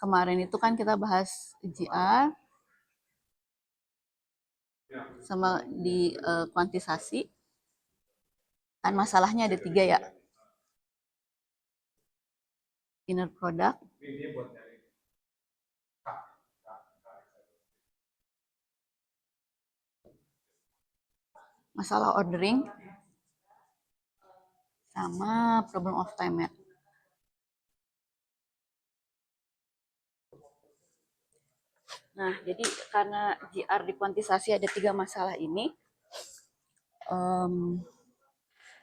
kemarin itu kan kita bahas GR sama di kuantisasi. Kan masalahnya ada 3 ya. Inner product, masalah ordering, sama problem of time ya. Nah, jadi karena GR di kuantisasi ada 3 masalah ini,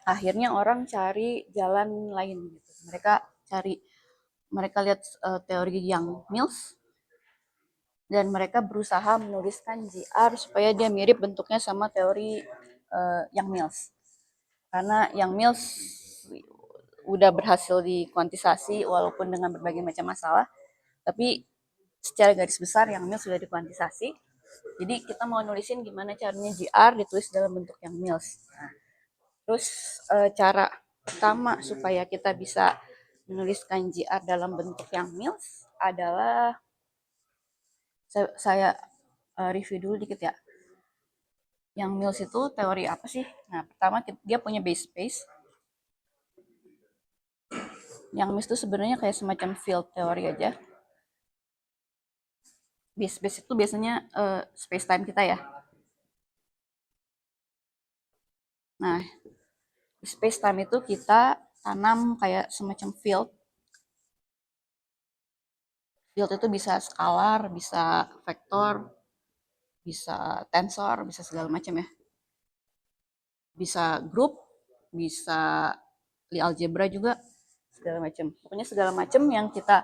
akhirnya orang cari jalan lain gitu. Mereka lihat teori yang Mills, dan mereka berusaha menuliskan GR supaya dia mirip bentuknya sama teori yang Mills. Karena yang Mills udah berhasil di kuantisasi walaupun dengan berbagai macam masalah, tapi secara garis besar yang Mills sudah dikuantisasi. Jadi kita mau nulisin gimana caranya GR ditulis dalam bentuk yang Mills. Nah, terus cara pertama supaya kita bisa menuliskan GR dalam bentuk yang Mills adalah saya review dulu dikit ya. Yang Mills itu teori apa sih? Nah, pertama dia punya base space. Yang Mills itu sebenarnya kayak semacam field teori aja. Base space itu biasanya space time kita ya. Nah, di space time itu kita tanam kayak semacam field. Field itu bisa skalar, bisa vektor, bisa tensor, bisa segala macam ya. Bisa grup, bisa Lie algebra juga, segala macam. Pokoknya segala macam yang kita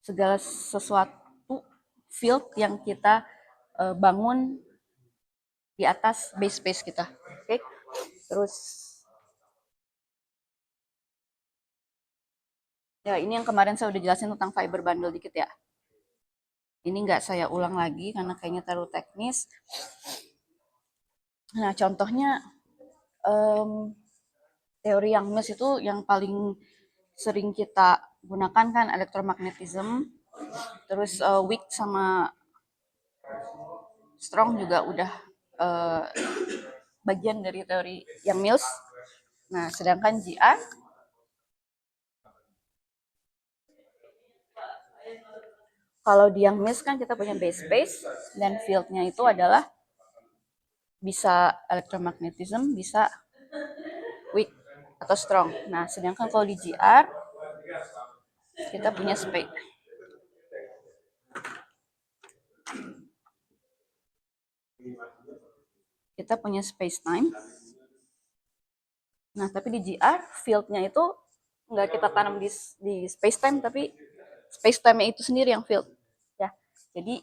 segala sesuatu field yang kita bangun di atas base space kita. Oke. Terus ya ini yang kemarin saya udah jelasin tentang fiber bundle dikit ya. Ini nggak saya ulang lagi karena kayaknya terlalu teknis. Nah, contohnya teori yang Mills itu yang paling sering kita gunakan kan elektromagnetism, terus Wick sama Strong juga udah uh, bagian dari teori yang Mills. Nah, sedangkan GR kalau di yang Mills kan kita punya base space dan fieldnya itu adalah bisa elektromagnetism, bisa weak atau strong. Nah, sedangkan kalau di GR kita punya space. Kita punya space time. Nah, tapi di GR fieldnya itu nggak kita tanam di space time, tapi space time-nya itu sendiri yang field. Ya, jadi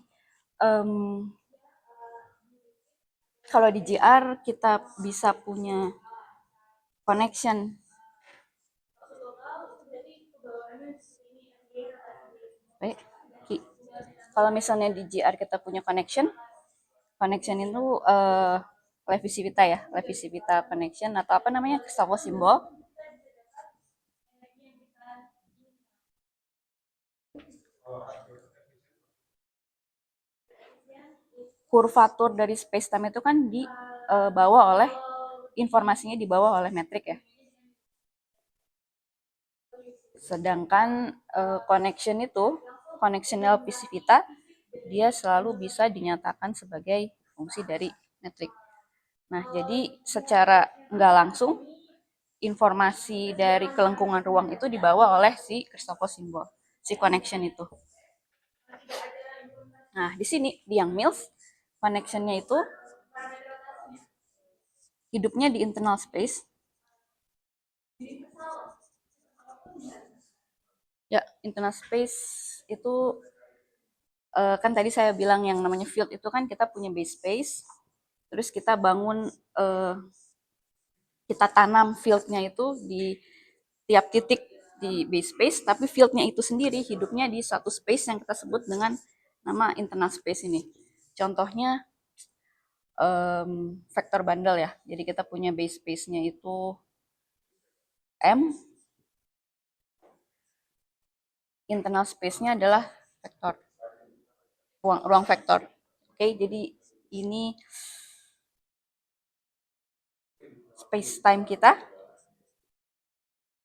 kalau di GR kita bisa punya connection. Baik, kalau misalnya di GR kita punya connection itu Levi-Civita ya, Levi-Civita connection atau apa namanya, Stokos simbol. Kurvatur dari space time itu kan dibawa oleh informasinya dibawa oleh metrik ya. Sedangkan connection itu, connectional Levi-Civita, dia selalu bisa dinyatakan sebagai fungsi dari metrik. Nah, jadi secara nggak langsung informasi dari kelengkungan ruang itu dibawa oleh si Christophel simbol, si connection itu. Nah, di sini di yang Mills, connectionnya itu hidupnya di internal space. Ya, internal space itu kan tadi saya bilang yang namanya field itu kan kita punya base space, terus kita bangun kita tanam fieldnya itu di tiap titik di base space, tapi fieldnya itu sendiri hidupnya di satu space yang kita sebut dengan nama internal space ini. Contohnya vector bundle ya. Jadi kita punya base space-nya itu M, internal space-nya adalah vektor, ruang vektor. Oke, jadi ini space time kita,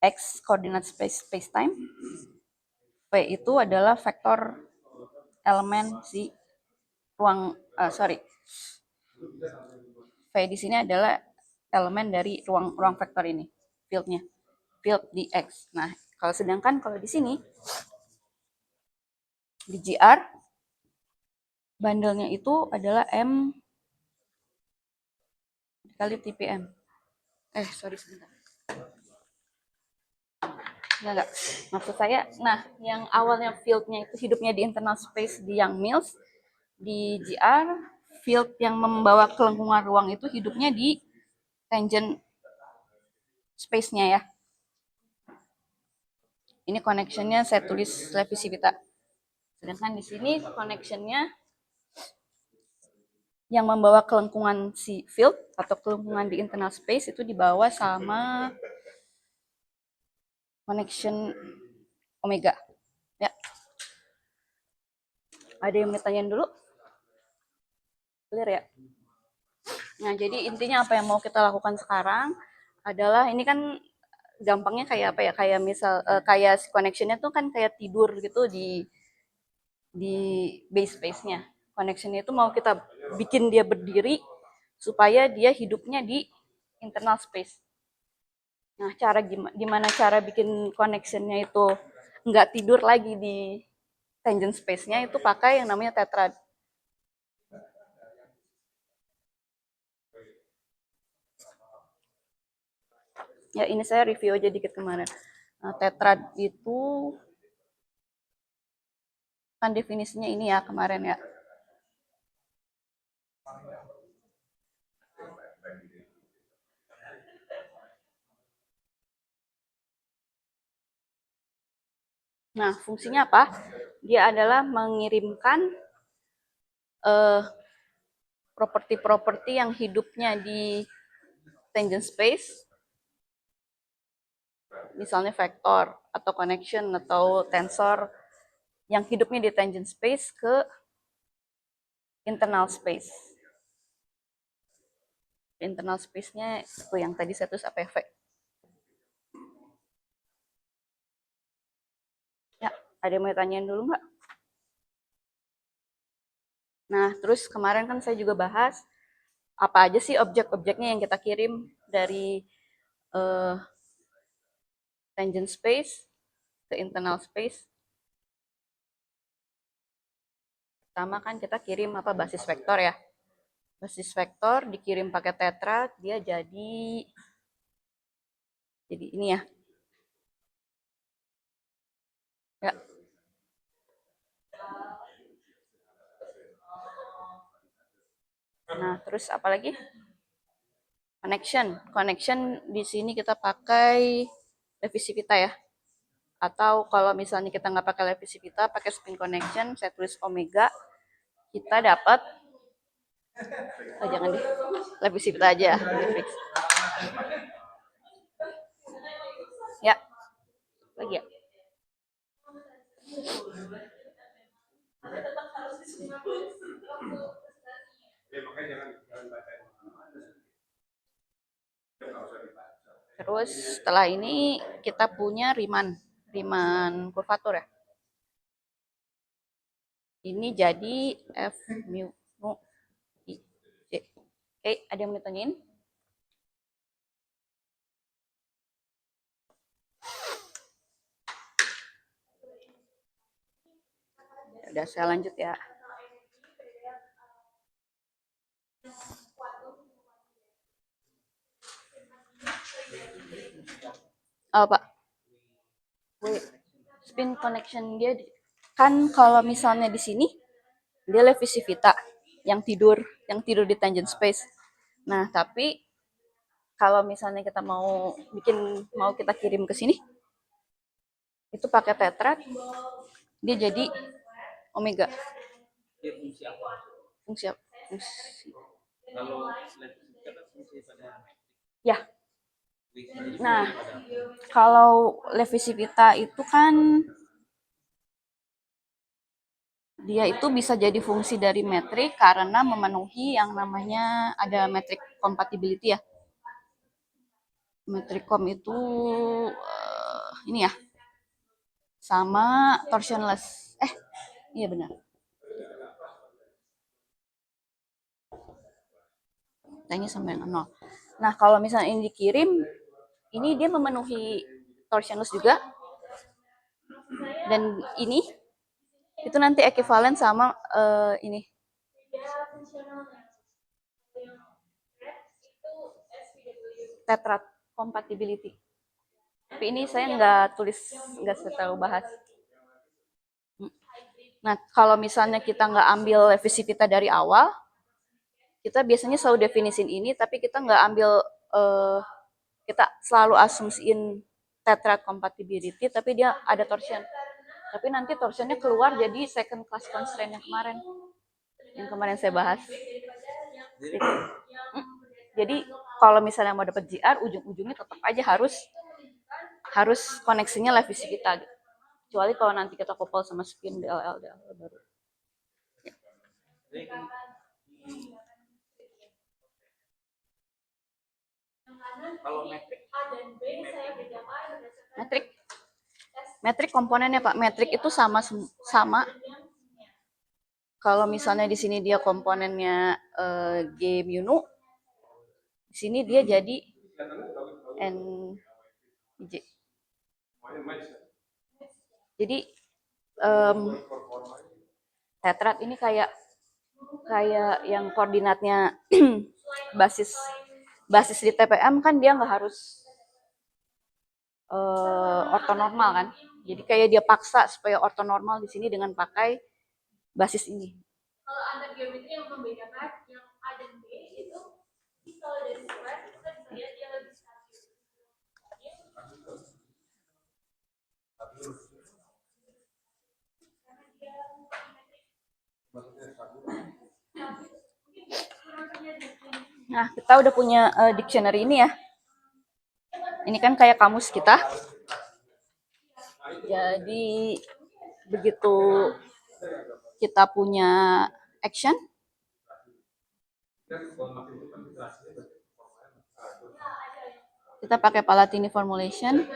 x koordinat space time, v itu adalah vektor elemen si ruang v di sini adalah elemen dari ruang vektor ini, fieldnya, field di x. Nah, sedangkan kalau di sini di GR bandelnya itu adalah M kali TPM. Sorry sebentar. Enggak. Maksud saya, nah yang awalnya fieldnya itu hidupnya di internal space di Yang-Mills, di GR, field yang membawa kelengkungan ruang itu hidupnya di tangent space-nya ya. Ini connection-nya saya tulis Levi-Civita. Sedangkan di sini connection-nya yang membawa kelengkungan si field atau kelengkungan di internal space itu dibawa sama connection omega. Ya. Ada yang mau tanyain dulu? Clear ya? Nah, jadi intinya apa yang mau kita lakukan sekarang adalah ini kan gampangnya kayak apa ya? Kayak misal kayak connection-nya tuh kan kayak tidur gitu di base space-nya. Connection-nya itu mau kita bikin dia berdiri supaya dia hidupnya di internal space. Nah, gimana cara bikin connection-nya itu nggak tidur lagi di tangent space-nya itu pakai yang namanya tetrad. Ya, ini saya review aja dikit kemarin. Nah, tetrad itu kan definisinya ini ya kemarin ya. Nah, fungsinya apa? Dia adalah mengirimkan properti-properti yang hidupnya di tangent space, misalnya vektor atau connection atau tensor yang hidupnya di tangent space ke internal space. Internal space-nya itu yang tadi saya tulis APV. Ya, ada yang mau tanyain dulu nggak? Nah, terus kemarin kan saya juga bahas apa aja sih objek-objeknya yang kita kirim dari tangent space ke internal space. Pertama kan kita kirim apa basis vektor ya. Basis vektor dikirim pakai tetrad, dia jadi ini ya. Ya. Nah, terus apa lagi? Connection di sini kita pakai Levi-Civita ya. Atau kalau misalnya kita nggak pakai Levi-Civita, pakai spin connection, saya tulis omega, kita dapat jangan deh, Levi-Civita aja, fix. Ya, lagi ya. Terus setelah ini kita punya Riemann kurvatur ya. Ini jadi F mu I J. Oke, ada yang mau ditanyain? Udah, saya lanjut ya. Pak, spin connection dia kan kalau misalnya di sini dia Levi-Civita yang tidur di tangent space. Nah, tapi kalau misalnya kita mau kita kirim ke sini itu pakai tetrad, dia jadi omega. Fungsi apa? Ya. Nah, kalau Levi-Civita itu kan Dia itu bisa jadi fungsi dari metrik karena memenuhi yang namanya ada metrik compatibility ya. Metrik com itu ini ya, sama torsionless. Iya benar. Tanya sampai 0. Nah, kalau misalnya ini dikirim, ini dia memenuhi torsionless juga. Dan ini itu nanti ekuivalen sama ini. Tetrad compatibility. Tapi ini saya nggak tulis, nggak saya tahu bahas. Nah, kalau misalnya kita nggak ambil revisi kita dari awal, kita biasanya selalu definisin ini, tapi kita nggak ambil, kita selalu asumsiin tetrad compatibility, tapi dia ada torsion. Tapi nanti torsionnya keluar jadi second class constraint yang kemarin saya bahas. Jadi kalau misalnya mau dapat GR, ujung-ujungnya tetap aja harus koneksinya revisi kita. Kecuali kalau nanti kita couple sama spin DLL baru. Kalau metrik komponennya Pak, metrik itu sama kalau misalnya di sini dia komponennya G mu, di sini dia jadi N J. Jadi tetrad ini kayak yang koordinatnya basis di TPM kan dia nggak harus ortonormal kan. Jadi kayak dia paksa supaya ortonormal di sini dengan pakai basis ini. Kalau antar geometri yang membedakan yang A dan B itu kalau dari square kita bisa lihat dia lebih stabil. Nah, kita udah punya dictionary ini ya. Ini kan kayak kamus kita. Jadi begitu kita punya action, kita pakai Palatini formulation,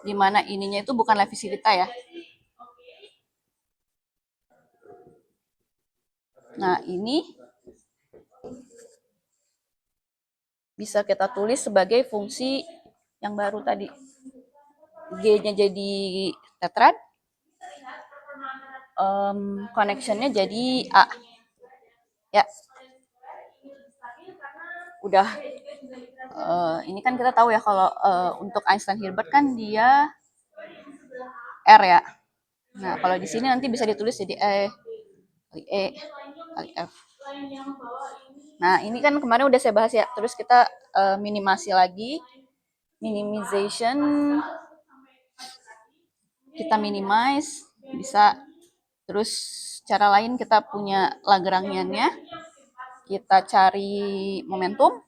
di mana ininya itu bukan Levi-Civita ya. Nah, ini bisa kita tulis sebagai fungsi yang baru tadi. G-nya jadi tetrad, connectionnya jadi A. Ya, udah. Ini kan kita tahu ya kalau untuk Einstein-Hilbert kan dia R ya. Nah, kalau di sini nanti bisa ditulis jadi kali E, kali F. Nah, ini kan kemarin udah saya bahas ya. Terus kita minimasi lagi. Minimization. Kita minimize. Bisa. Terus cara lain kita punya Lagrangiannya. Kita cari momentum.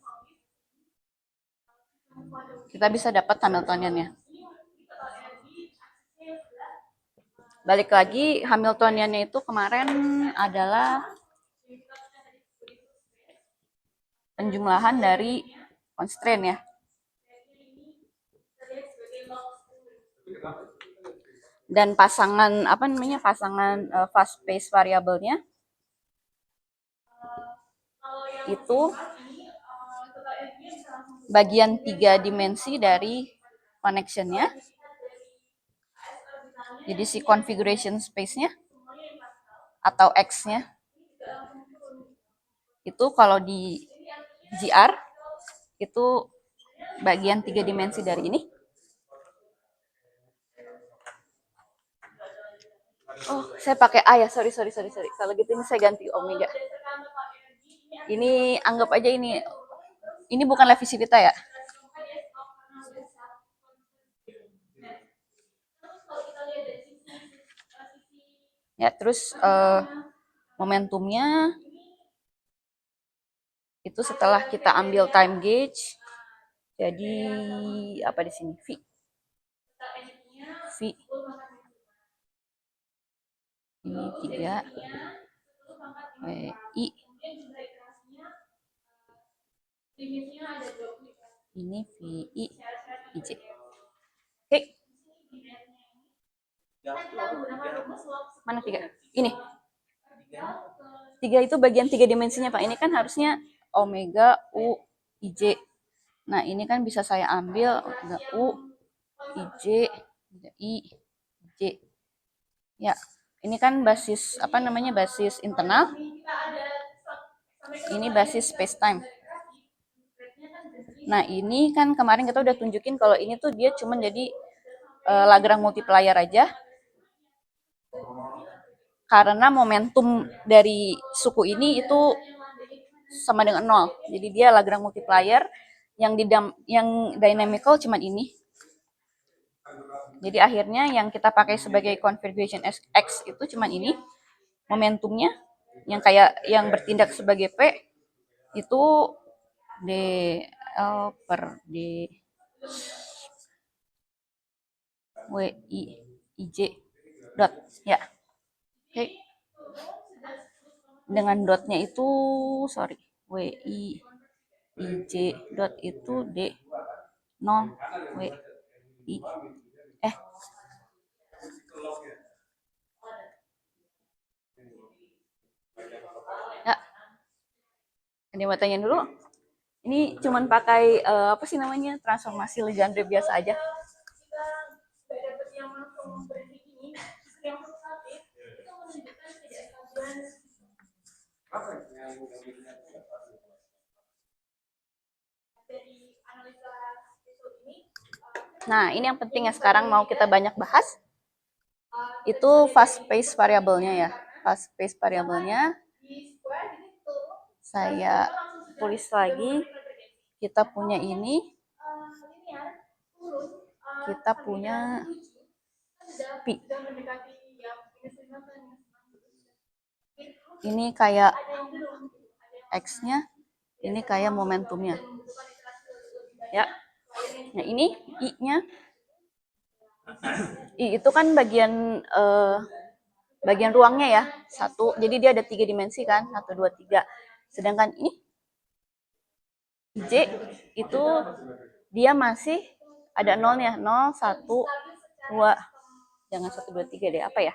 Kita bisa dapat Hamiltoniannya. Balik lagi, Hamiltoniannya itu kemarin adalah penjumlahan dari constraint ya. Dan pasangan fast space variabelnya itu bagian 3 dimensi dari connectionnya. Jadi si configuration space-nya atau X-nya itu kalau di GR itu bagian 3 dimensi dari ini. Oh, saya pakai A ya. Sorry. Kalau gitu ini saya ganti omega. Ini anggap aja ini bukan Levi-Civita ya. Ya, terus momentumnya itu setelah kita ambil time gauge, jadi apa di sini? V. Ini 3 WI, ini VI, IJ. Oke. Mana 3? Ini. 3 itu bagian 3 dimensinya, Pak. Ini kan harusnya omega U IJ. Nah, ini kan bisa saya ambil omega U IJ, I, J. Ya, ini kan basis apa namanya, basis internal. Ini basis spacetime. Nah, ini kan kemarin kita udah tunjukin kalau ini tuh dia cuma jadi Lagrange multiplier aja. Karena momentum dari suku ini itu sama dengan 0. Jadi dia Lagrange multiplier yang dynamical cuma ini. Jadi akhirnya yang kita pakai sebagai configuration X itu cuma ini. Momentumnya yang kayak yang bertindak sebagai P itu dl per d w i ij dot ya. Oke. Dengan dotnya itu w i ij dot itu d 0 w i ya. Ini mau tanya dulu. Ini cuman pakai apa sih namanya, transformasi Legendre biasa aja. Nah, ini yang penting ya sekarang mau kita banyak bahas. Itu fast pace variabelnya ya. Fast pace variabelnya saya tulis lagi. Kita punya ini. Kita punya pi. Ini kayak X-nya, ini kayak momentumnya. Ya. Nah, ini I-nya. I itu kan bagian ruangnya ya. 1. Jadi dia ada 3 dimensi kan. 1, 2, 3. Sedangkan ini J itu dia masih ada nolnya. 0, 1, 2. Jangan 1, 2, 3 deh. Apa ya?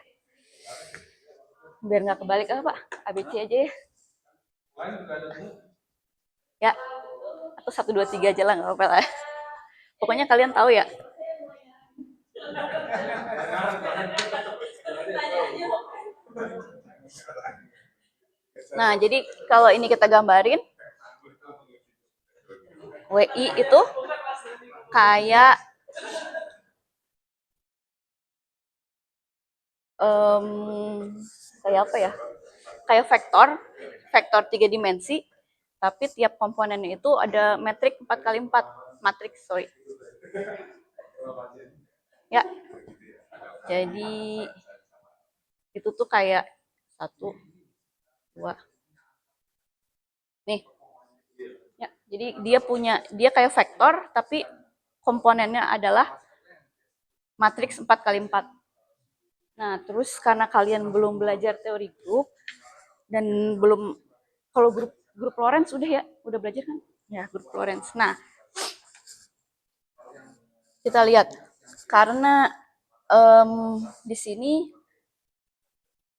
Biar nggak kebalik apa, Pak? ABC aja ya. Ya. Atau 1, 2, 3 aja lah. Nggak apa-apa lah. Pokoknya kalian tahu ya. Nah, jadi kalau ini kita gambarin, WI itu kayak kayak apa ya? Kayak vektor 3 dimensi, tapi tiap komponennya itu ada metrik 4x4, matriks, sorry. Ya. Jadi itu tuh kayak 1, 2. Nih. Ya, jadi dia kayak vektor tapi komponennya adalah matriks 4x4. Nah, terus karena kalian belum belajar teori grup dan belum, kalau grup Lorentz udah ya, udah belajar kan? Ya, grup Lorentz. Nah, kita lihat karena di sini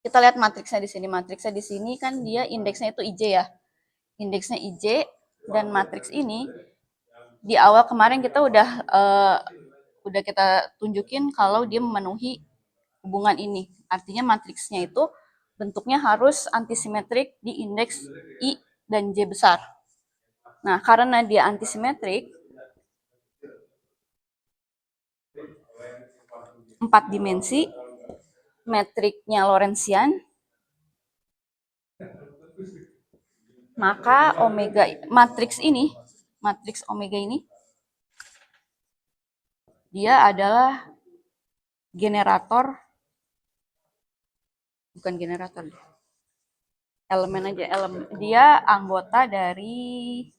kita lihat matriksnya di sini. Matriksnya di sini kan dia indeksnya itu IJ ya. Indeksnya IJ dan matriks ini di awal kemarin kita udah kita tunjukin kalau dia memenuhi hubungan ini. Artinya matriksnya itu bentuknya harus antisimetrik di indeks I dan J besar. Nah, karena dia antisimetrik, 4 dimensi, metriknya Lorentzian, maka matriks omega ini, dia adalah bukan generator, elemen aja, dia anggota dari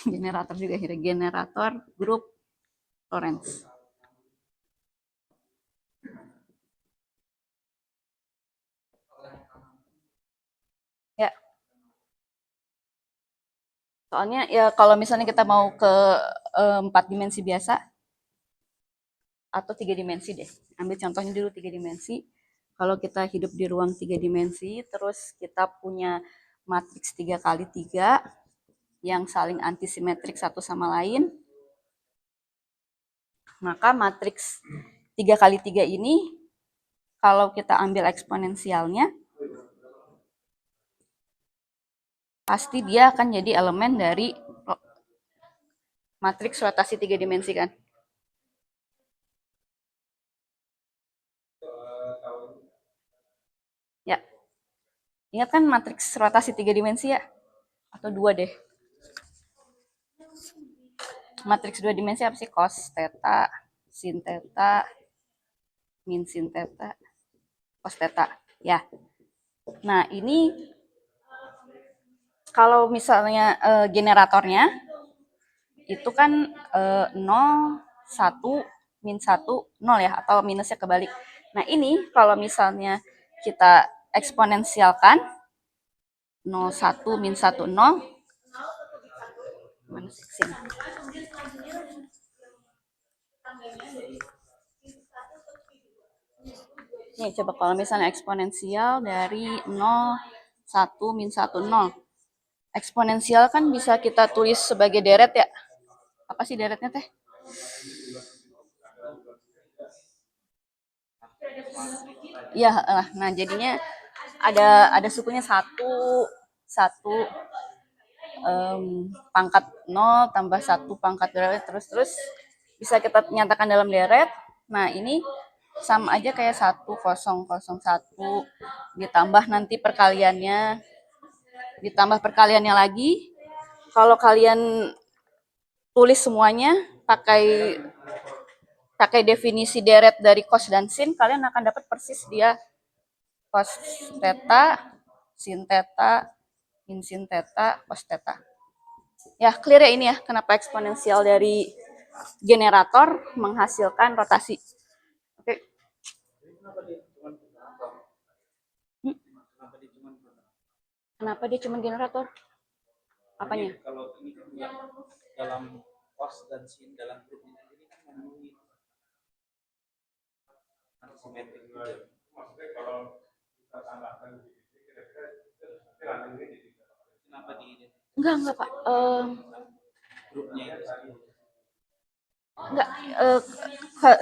generator juga, generator grup Lorentz. Soalnya ya kalau misalnya kita mau ke 4 dimensi biasa atau 3 dimensi deh. Ambil contohnya dulu 3 dimensi. Kalau kita hidup di ruang 3 dimensi, terus kita punya matriks 3 kali 3 yang saling antisimetrik satu sama lain, maka matriks 3 kali 3 ini kalau kita ambil eksponensialnya, pasti dia akan jadi elemen dari matriks rotasi 3 dimensi kan. Ya, ingat kan matriks rotasi 3 dimensi ya? Atau dua deh. Matriks 2 dimensi apa sih? Cos theta, sin theta, min sin theta, cos theta. Ya. Nah, ini kalau misalnya generatornya itu kan 0, 1, min 1, 0 ya, atau minusnya kebalik. Nah, ini kalau misalnya kita eksponensialkan 0, 1, min 1, 0, mana sih sini? Nih, coba kalau misalnya eksponensial dari 0, 1, min 1, 0. Eksponensial kan bisa kita tulis sebagai deret ya. Apa sih deretnya teh? Ya, nah jadinya ada sukunya satu, satu pangkat 0 tambah satu pangkat deret terus terus bisa kita nyatakan dalam deret. Nah ini sama aja kayak 1001 ditambah nanti perkaliannya, ditambah perkaliannya lagi. Kalau kalian tulis semuanya pakai pakai definisi deret dari cos dan sin, kalian akan dapat persis dia cos theta, sin theta, min sin theta, cos theta. Ya, clear ya ini ya, kenapa eksponensial dari generator menghasilkan rotasi. Oke. Hmm, Kenapa dia cuma generator? Apanya? Kalau ini dalam cos dan sin dalam grup ini kan memenuhi simetrik. Maksudnya kalau kita tambahkan kenapa di enggak Pak. Grupnya itu enggak,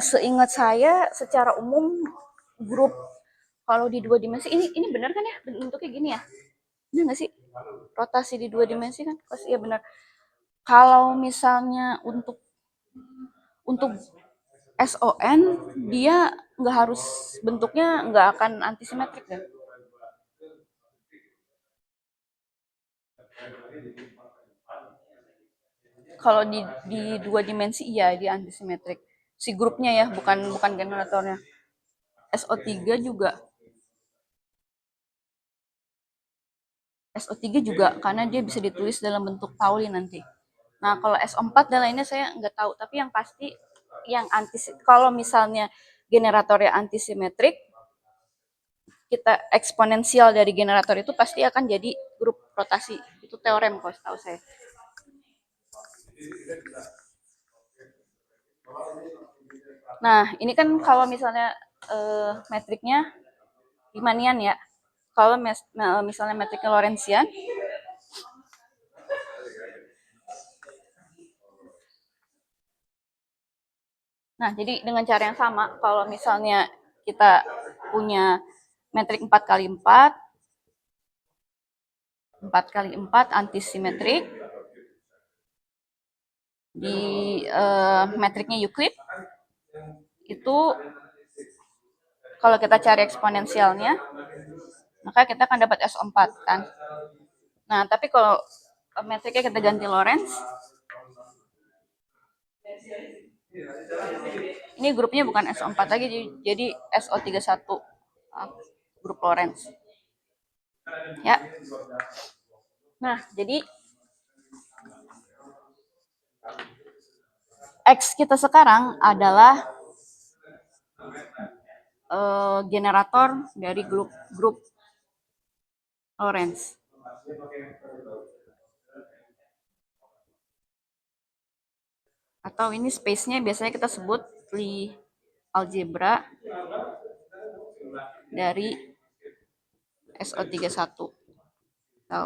seingat saya secara umum grup kalau di 2 dimensi ini benar kan ya bentuknya gini ya? Benar nggak sih? Rotasi di 2 dimensi kan? Pas iya benar. Kalau misalnya untuk SON dia nggak harus bentuknya nggak akan antisimetrik ya. Kalau di 2 dimensi iya dia antisimetrik. Si grupnya ya, bukan bukan generatornya. SO3 juga SO3 juga karena dia bisa ditulis dalam bentuk Pauli nanti. Nah, kalau SO4 dan lainnya saya nggak tahu, tapi yang pasti yang kalau misalnya generatornya antisimetrik, kita eksponensial dari generator itu pasti akan jadi grup rotasi. Itu teorem kalau setahu saya. Nah, ini kan kalau misalnya metriknya Riemannian ya. Kalau misalnya metriknya Lorentzian, nah jadi dengan cara yang sama, kalau misalnya kita punya metrik 4 kali 4, 4 kali 4 antisimetrik, di metriknya Euclid, itu kalau kita cari eksponensialnya, maka kita akan dapat SO4 kan. Nah, tapi kalau metriknya kita ganti Lorentz, ini grupnya bukan SO4 lagi, jadi SO31, grup Lorentz. Ya. Nah, jadi X kita sekarang adalah generator dari grup Lorentz. Atau ini space-nya biasanya kita sebut Lie algebra dari SO31 atau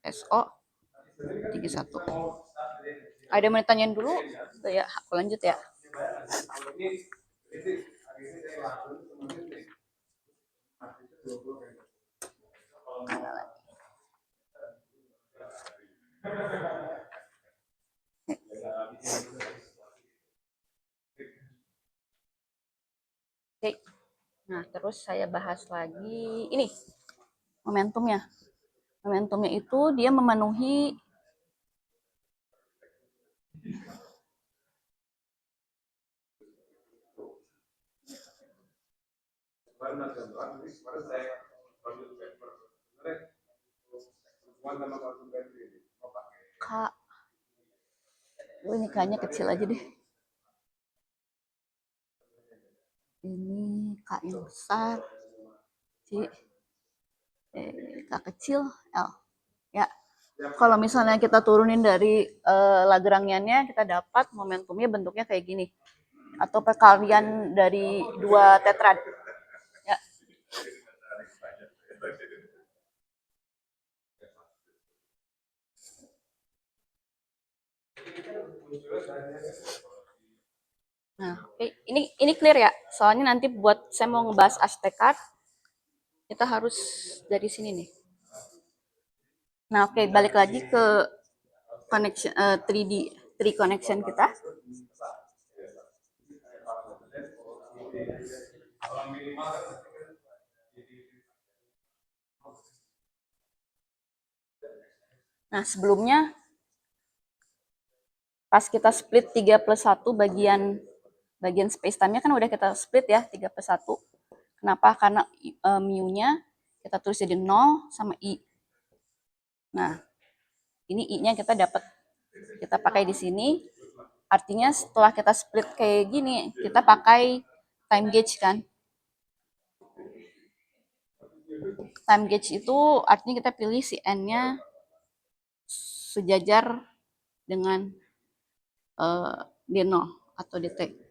SO31. Ada yang mau ditanyain dulu? Ya, aku lanjut ya. Oke. Nah, terus saya bahas lagi ini momentumnya. Momentumnya itu dia memenuhi K. Ini kayaknya kecil aja deh. Ini K yang besar. C. K kecil. L. Ya. Kalau misalnya kita turunin dari Lagrangiannya, kita dapat momentumnya bentuknya kayak gini. Atau perkalian dari dua tetrad. Ya. Nah, ini clear ya. Soalnya nanti buat saya mau ngebahas Ashtekar, kita harus dari sini nih. Nah, oke, balik lagi ke connection 3D 3 connection kita. Nah, sebelumnya pas kita split 3 plus 1 bagian space time-nya kan udah kita split ya 3 plus 1. Kenapa? Karena mu-nya kita tulis jadi 0 sama i. Nah, ini i-nya kita pakai di sini. Artinya setelah kita split kayak gini, kita pakai time gauge kan. Time gauge itu artinya kita pilih si n-nya sejajar dengan D0 atau DT.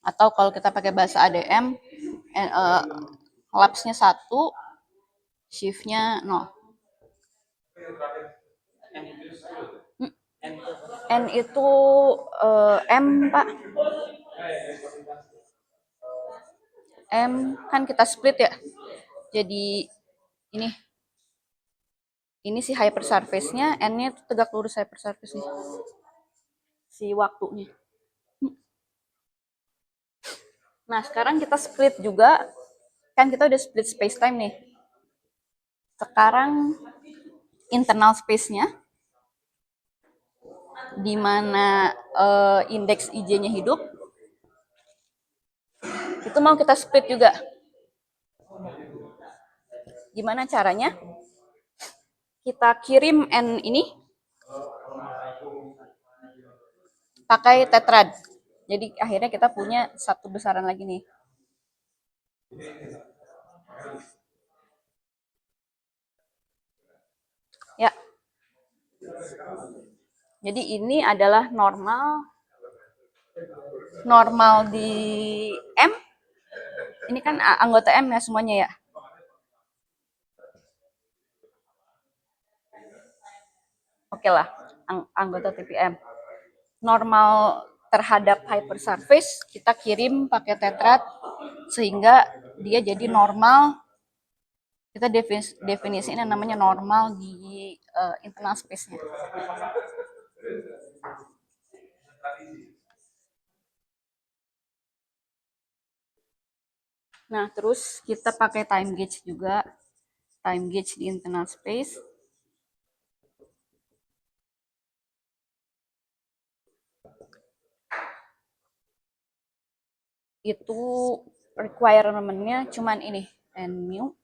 Atau kalau kita pakai bahasa ADM, lapsnya 1, shift-nya 0. N itu M, Pak. M kan kita split ya. Jadi ini si hypersurface-nya, N-nya itu tegak lurus hypersurface nih. Si waktunya. Nah, sekarang kita split juga. Kan kita udah split space time nih. Sekarang internal space-nya di mana indeks IJ-nya hidup, itu mau kita split juga. Gimana caranya? Kita kirim N ini pakai tetrad. Jadi akhirnya kita punya satu besaran lagi nih. Ya. Jadi ini adalah normal di M. Ini kan anggota M ya semuanya ya. Oke lah, anggota TPM. Normal terhadap hypersurface kita kirim pakai tetrad sehingga dia jadi normal. Kita definisinya namanya normal di internal space-nya. Nah, terus kita pakai time gauge juga. Time gauge di internal space. Itu requirement-nya cuman ini, n mu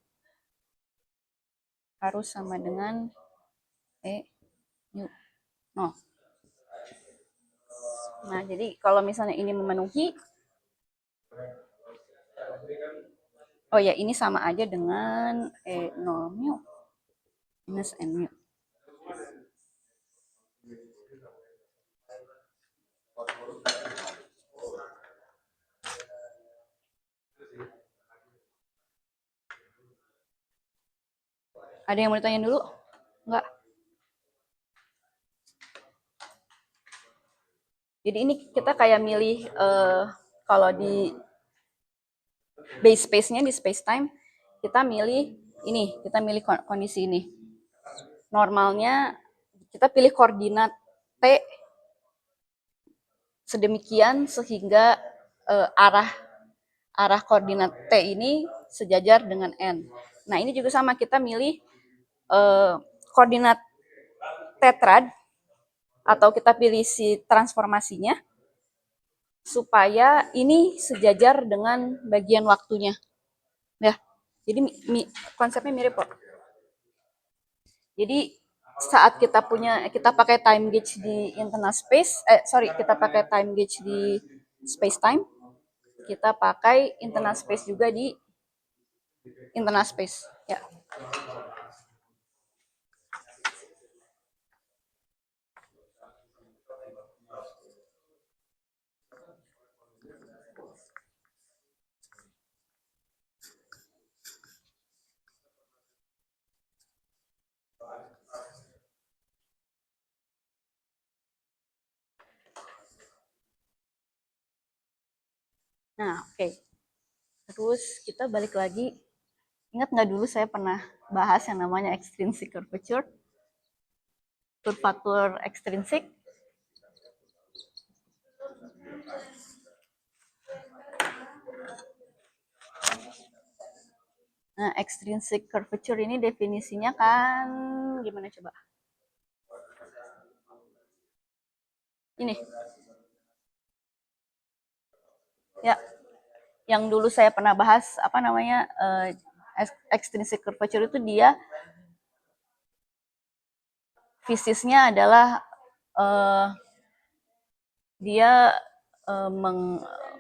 harus sama dengan e mu. No. Nah, jadi kalau misalnya ini memenuhi, oh ya, ini sama aja dengan E0 mu minus N mu. Ada yang mau ditanya dulu? Enggak. Jadi ini kita kayak milih kalau di base space-nya di space time kita milih ini, kita milih kondisi ini. Normalnya kita pilih koordinat T sedemikian sehingga arah koordinat T ini sejajar dengan N. Nah, ini juga sama, kita milih koordinat tetrad atau kita pilih si transformasinya supaya ini sejajar dengan bagian waktunya. Ya. Jadi konsepnya mirip kok. Jadi saat kita pakai time gauge di internal space, kita pakai time gauge di space time, kita pakai internal space juga di internal space. Ya. Nah, oke. Terus kita balik lagi. Ingat nggak dulu saya pernah bahas yang namanya extrinsic curvature? Kurvatur extrinsic. Nah, extrinsic curvature ini definisinya kan gimana coba? Ini. Ya, yang dulu saya pernah bahas apa namanya extrinsic curvature itu dia fisisnya adalah dia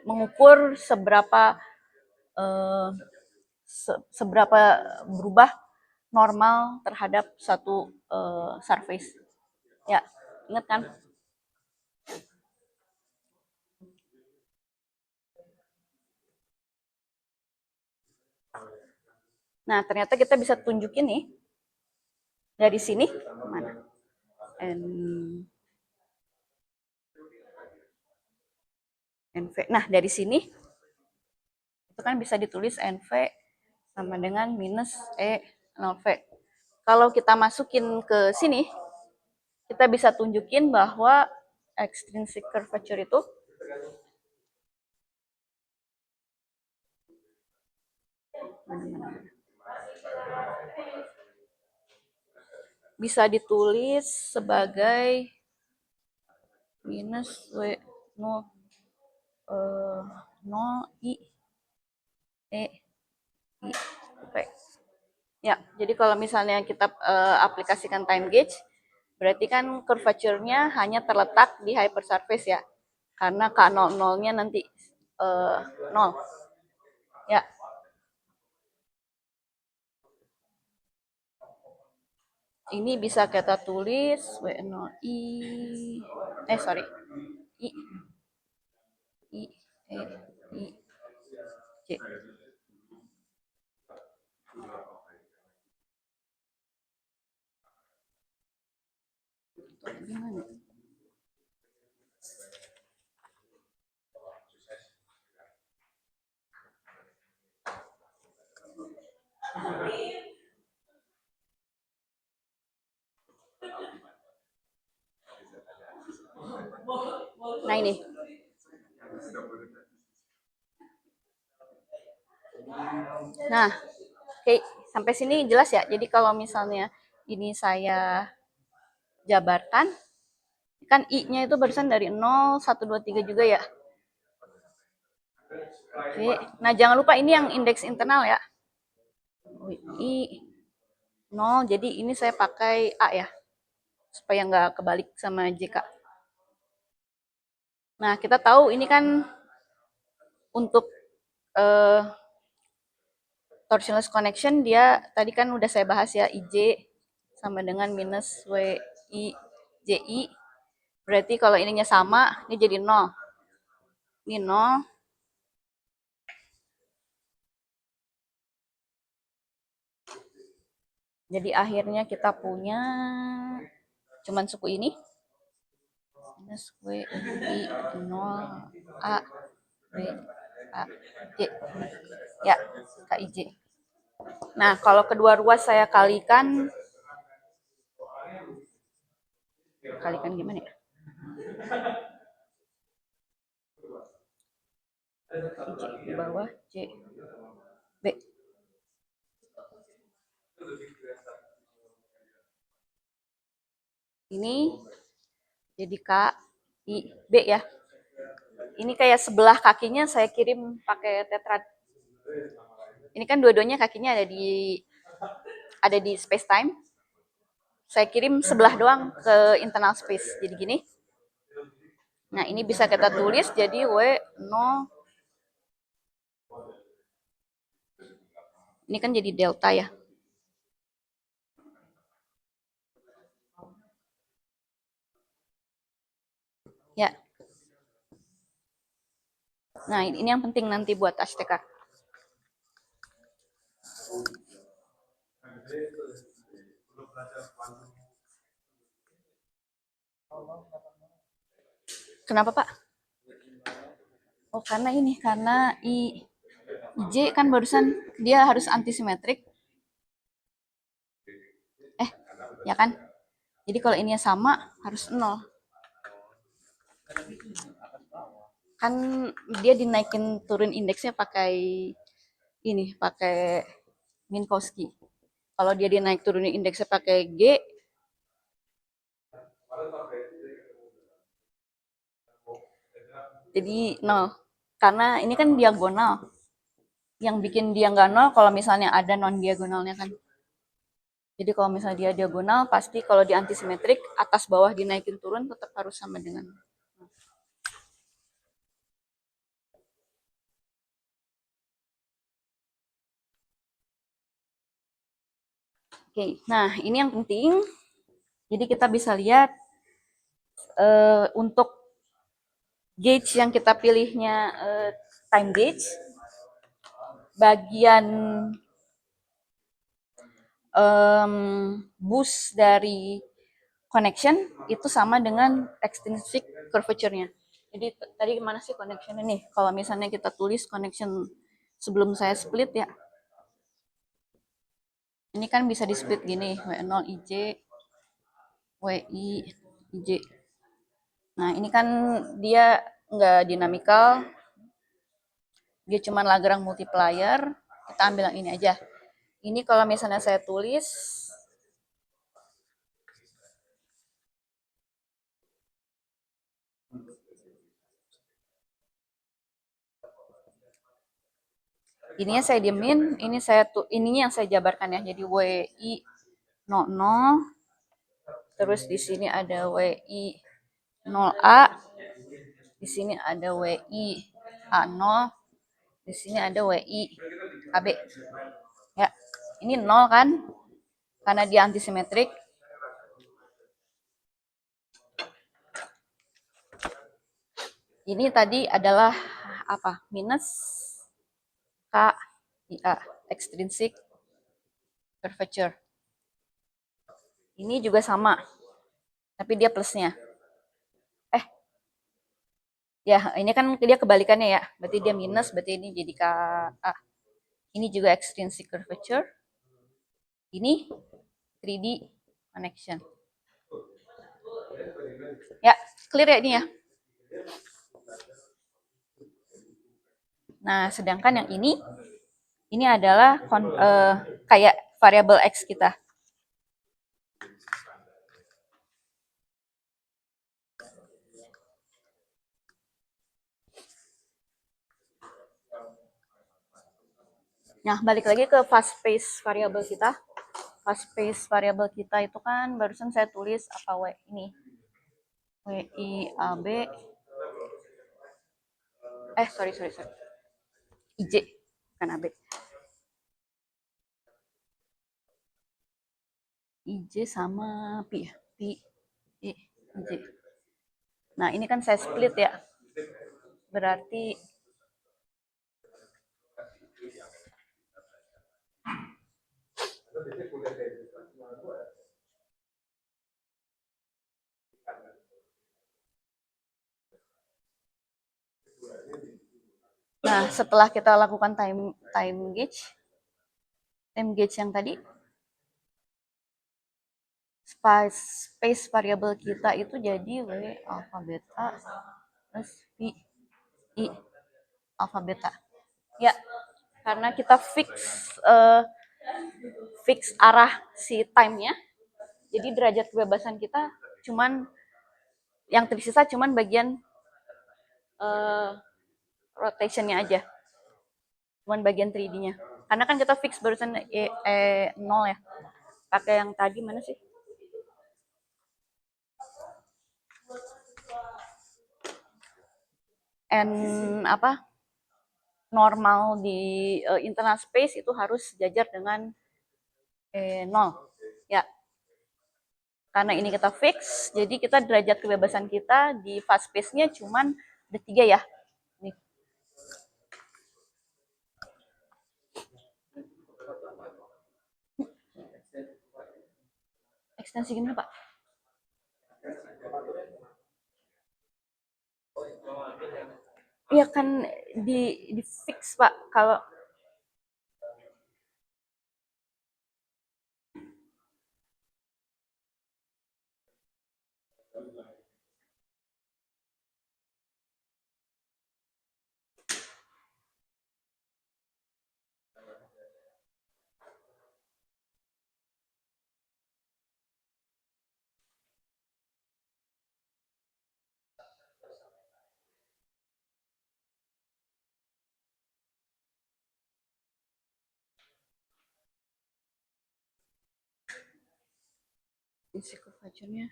mengukur seberapa seberapa berubah normal terhadap satu surface. Ya, ingat kan? Nah, ternyata kita bisa tunjukin nih dari sini mana? NV. Nah, dari sini itu kan bisa ditulis NV sama dengan minus E0V. Kalau kita masukin ke sini, kita bisa tunjukin bahwa extrinsic curvature itu bisa ditulis sebagai minus W no I E I P. Ya, jadi kalau misalnya kita aplikasikan time gauge, berarti kan curvature-nya hanya terletak di hypersurface ya. Karena K00-nya nanti 0. Ya. Ini bisa kita tulis W0I sorry. I I E I C. Gimana? Nah ini. Nah, oke, sampai sini jelas ya. Jadi kalau misalnya ini saya jabarkan, kan I-nya itu barusan dari 0, 1, 2, 3 juga ya. Oke, nah jangan lupa ini yang indeks internal ya. I 0, jadi ini saya pakai A ya. Supaya nggak kebalik sama JK. Nah, kita tahu ini kan untuk torsionless connection dia tadi kan udah saya bahas ya, IJ sama dengan minus WI JI. Berarti kalau ininya sama, ini jadi 0. Ini 0. Jadi akhirnya kita punya cuman suku ini. Minus W, I, 0, A, B, A, J. Ya, KIJ. Nah, kalau kedua ruas saya kalikan gimana ya? J di bawah, J, B. Ini jadi K, I, B ya. Ini kayak sebelah kakinya saya kirim pakai tetrad. Ini kan dua-duanya kakinya ada di space time. Saya kirim sebelah doang ke internal space. Jadi gini. Nah, ini bisa kita tulis jadi W0. Ini kan jadi delta ya. Ya. Nah, ini yang penting nanti buat HTK. Kenapa, Pak? Oh, karena IJ kan barusan dia harus antisimetrik. Ya kan? Jadi kalau ini sama harus 0. Kan dia dinaikin turun indeksnya pakai Minkowski. Kalau dia dinaik turunin indeksnya pakai G, jadi 0. Karena ini kan diagonal. Yang bikin dia nggak 0 kalau misalnya ada non diagonalnya kan. Jadi kalau misalnya dia diagonal, pasti kalau di antisimetrik, atas bawah dinaikin turun tetap harus sama dengan. Oke, nah ini yang penting. Jadi kita bisa lihat untuk gauge yang kita pilihnya time gauge, bagian boost dari connection itu sama dengan extrinsic curvature-nya. Jadi tadi gimana sih connection ini? Kalau misalnya kita tulis connection sebelum saya split ya. Ini kan bisa di split gini, W0 IJ, WI IJ. Nah, ini kan dia nggak dinamikal, dia cuma Lagrange multiplier. Kita ambil yang ini aja. Ini kalau misalnya saya tulis ininya saya diemin, ininya yang saya jabarkan ya. Jadi WI 00, terus di sini ada WI 0A, di sini ada WI A0, di sini ada WI AB. Ya, ini 0 kan? Karena dia antisimetrik. Ini tadi adalah apa? Minus KIA, extrinsic curvature. Ini juga sama, tapi dia plusnya. Ya, ini kan dia kebalikannya ya. Berarti dia minus, berarti ini jadi KA. Ini juga extrinsic curvature. Ini 3D connection. Ya, clear ya ini ya. Nah, sedangkan yang ini adalah kayak variabel X kita. Nah, balik lagi ke fast space variabel kita. Fast space variabel kita itu kan barusan saya tulis apa ini. WIAB. Sorry. IJ, bukan AB. IJ sama Pi ya. Pi, I, IJ. Nah, ini kan saya split ya. Berarti Nah, setelah kita lakukan time gauge yang tadi, space variabel kita itu jadi W alpha beta plus V I alpha beta. Ya, karena kita fix arah si time-nya. Jadi derajat kebebasan kita cuman yang tersisa cuman bagian rotationnya aja. Cuman bagian 3D-nya. Karena kan kita fix barusan 0 ya. Pakai yang tadi mana sih? And apa? Normal di internal space itu harus sejajar dengan 0. Ya. Karena ini kita fix, jadi kita derajat kebebasan kita di fast space-nya cuman ada 3 ya. Nih. Ekstensi gimana, Pak? Iya kan di fix, Pak. Kalau isi curvature-nya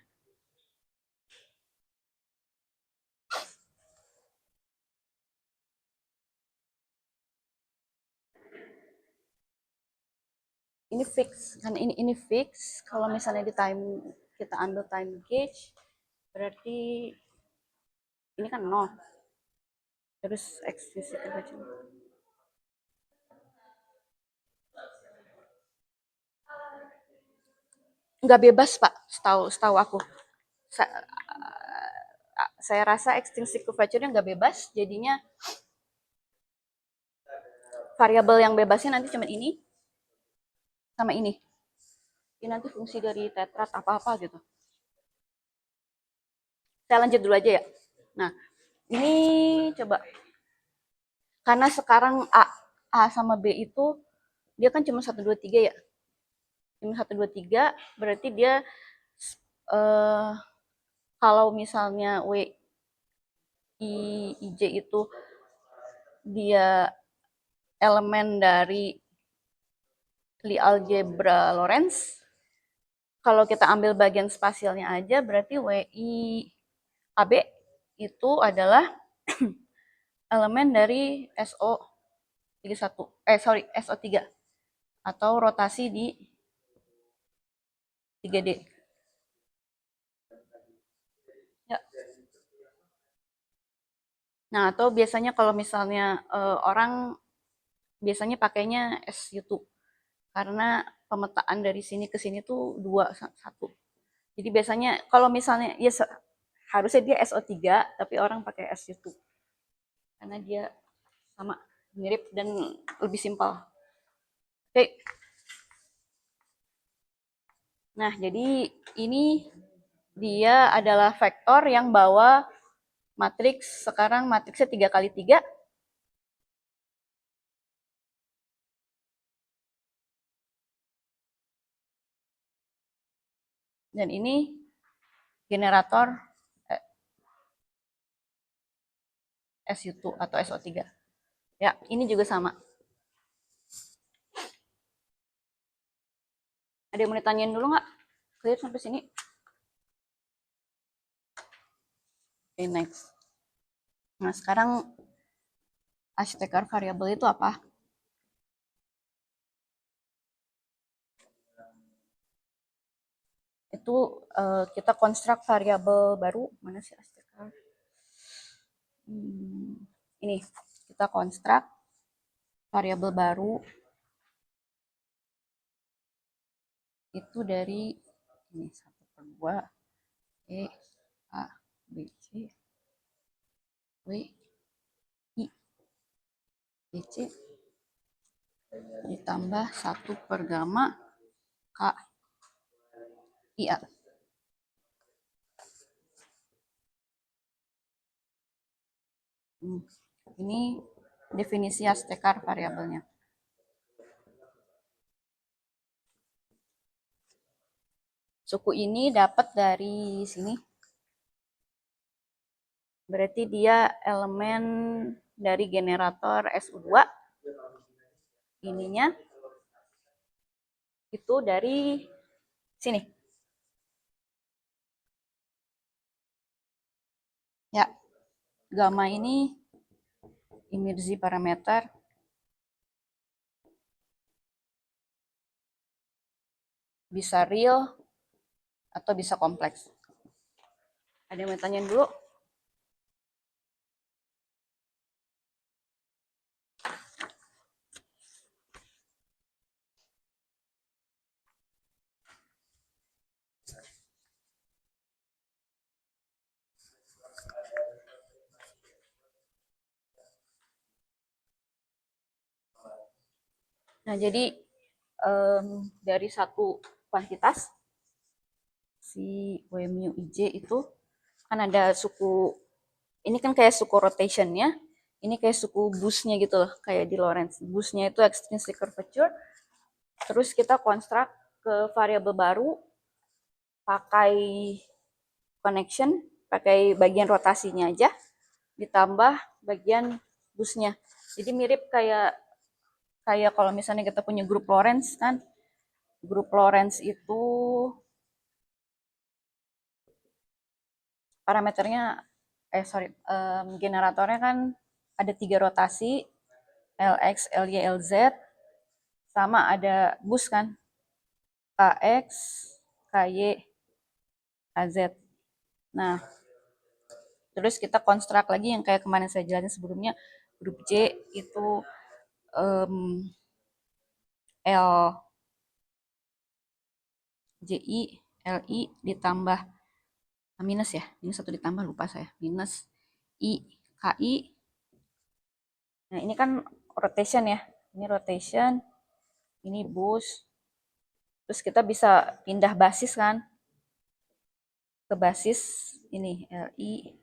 ini fix kan ini fix. Kalau misalnya di time kita ambil time gauge berarti ini kan 0. Terus explicit curvature nggak bebas, Pak, setahu aku. Saya rasa extrinsic curvature-nya nggak bebas, jadinya variabel yang bebasnya nanti cuma ini sama ini. Ini nanti fungsi dari tetrat apa-apa gitu. Saya lanjut dulu aja ya. Nah, ini coba. Karena sekarang A sama B itu dia kan cuma 1, 2, 3 ya. Cuma 1, 2, 3 berarti dia kalau misalnya W I J itu dia elemen dari Lie algebra Lorentz. Kalau kita ambil bagian spasialnya aja berarti WI AB itu adalah elemen dari SO3 atau rotasi di 3D. Ya. Nah, atau biasanya kalau misalnya orang biasanya pakainya SU2 karena pemetaan dari sini ke sini tuh 2 1. Jadi biasanya kalau misalnya ya harusnya dia SO3 tapi orang pakai SU2 karena dia sama mirip dan lebih simpel. Oke. Nah, jadi ini dia adalah vektor yang bawa matriks, sekarang matriksnya 3x3. Dan ini generator SU2 atau SO3. Ya, ini juga sama. Ada yang mau ditanyain dulu nggak? Clear sampai sini? Oke, next. Nah, sekarang arsitektur variabel itu apa? Itu kita konstruk variabel baru. Mana sih arsitektur? Ini, kita konstruk variabel baru itu dari ini 1/2 E A B C W I B C ditambah 1/gamma K I A. Ini definisi Astekar variabelnya. Suku ini dapat dari sini. Berarti dia elemen dari generator SU2. Ininya itu dari sini. Ya, gamma ini emergency parameter bisa real atau bisa kompleks. Ada yang mau tanyain dulu? Nah, jadi dari satu kuantitas si W mu IJ itu kan ada suku, ini kan kayak suku rotationnya, ini kayak suku boost-nya gitu loh, kayak di Lorentz. Boost-nya itu extrinsic curvature, terus kita konstruk ke variabel baru pakai connection, pakai bagian rotasinya aja, ditambah bagian boost-nya. Jadi mirip kayak kalau misalnya kita punya grup Lorentz kan, grup Lorentz itu parameternya generatornya kan ada 3 rotasi, LX, LY, LZ, sama ada boost kan, KX, KY, KZ. Nah, terus kita konstruk lagi yang kayak kemarin saya jelasin sebelumnya, grup J itu L JI, LI ditambah minus ya, minus 1 ditambah lupa saya, minus I, KI. Nah, ini kan rotation ya, ini rotation, ini boost. Terus kita bisa pindah basis kan, ke basis ini LI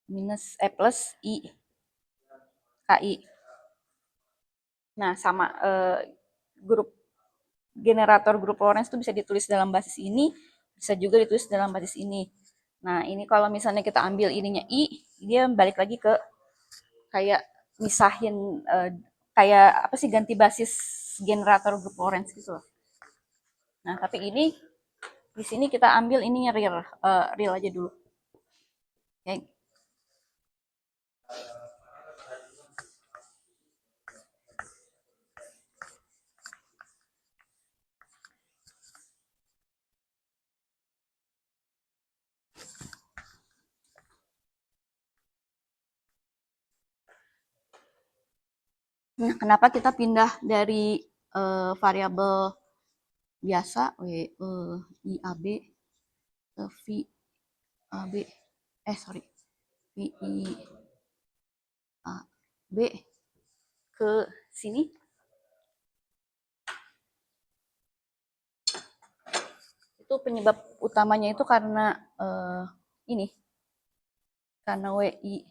minus plus I KI. Nah, sama grup generator grup Lorentz itu bisa ditulis dalam basis ini, bisa juga ditulis dalam basis ini. Nah, ini kalau misalnya kita ambil ininya I, dia balik lagi ke kayak misahin kayak apa sih, ganti basis generator grup Lorentz gitu loh. Nah, tapi ini di sini kita ambil ininya real aja dulu. Oke. Nah, kenapa kita pindah dari variabel biasa IAB ke VAB VIAB ke sini? Itu penyebab utamanya itu karena ini, karena WI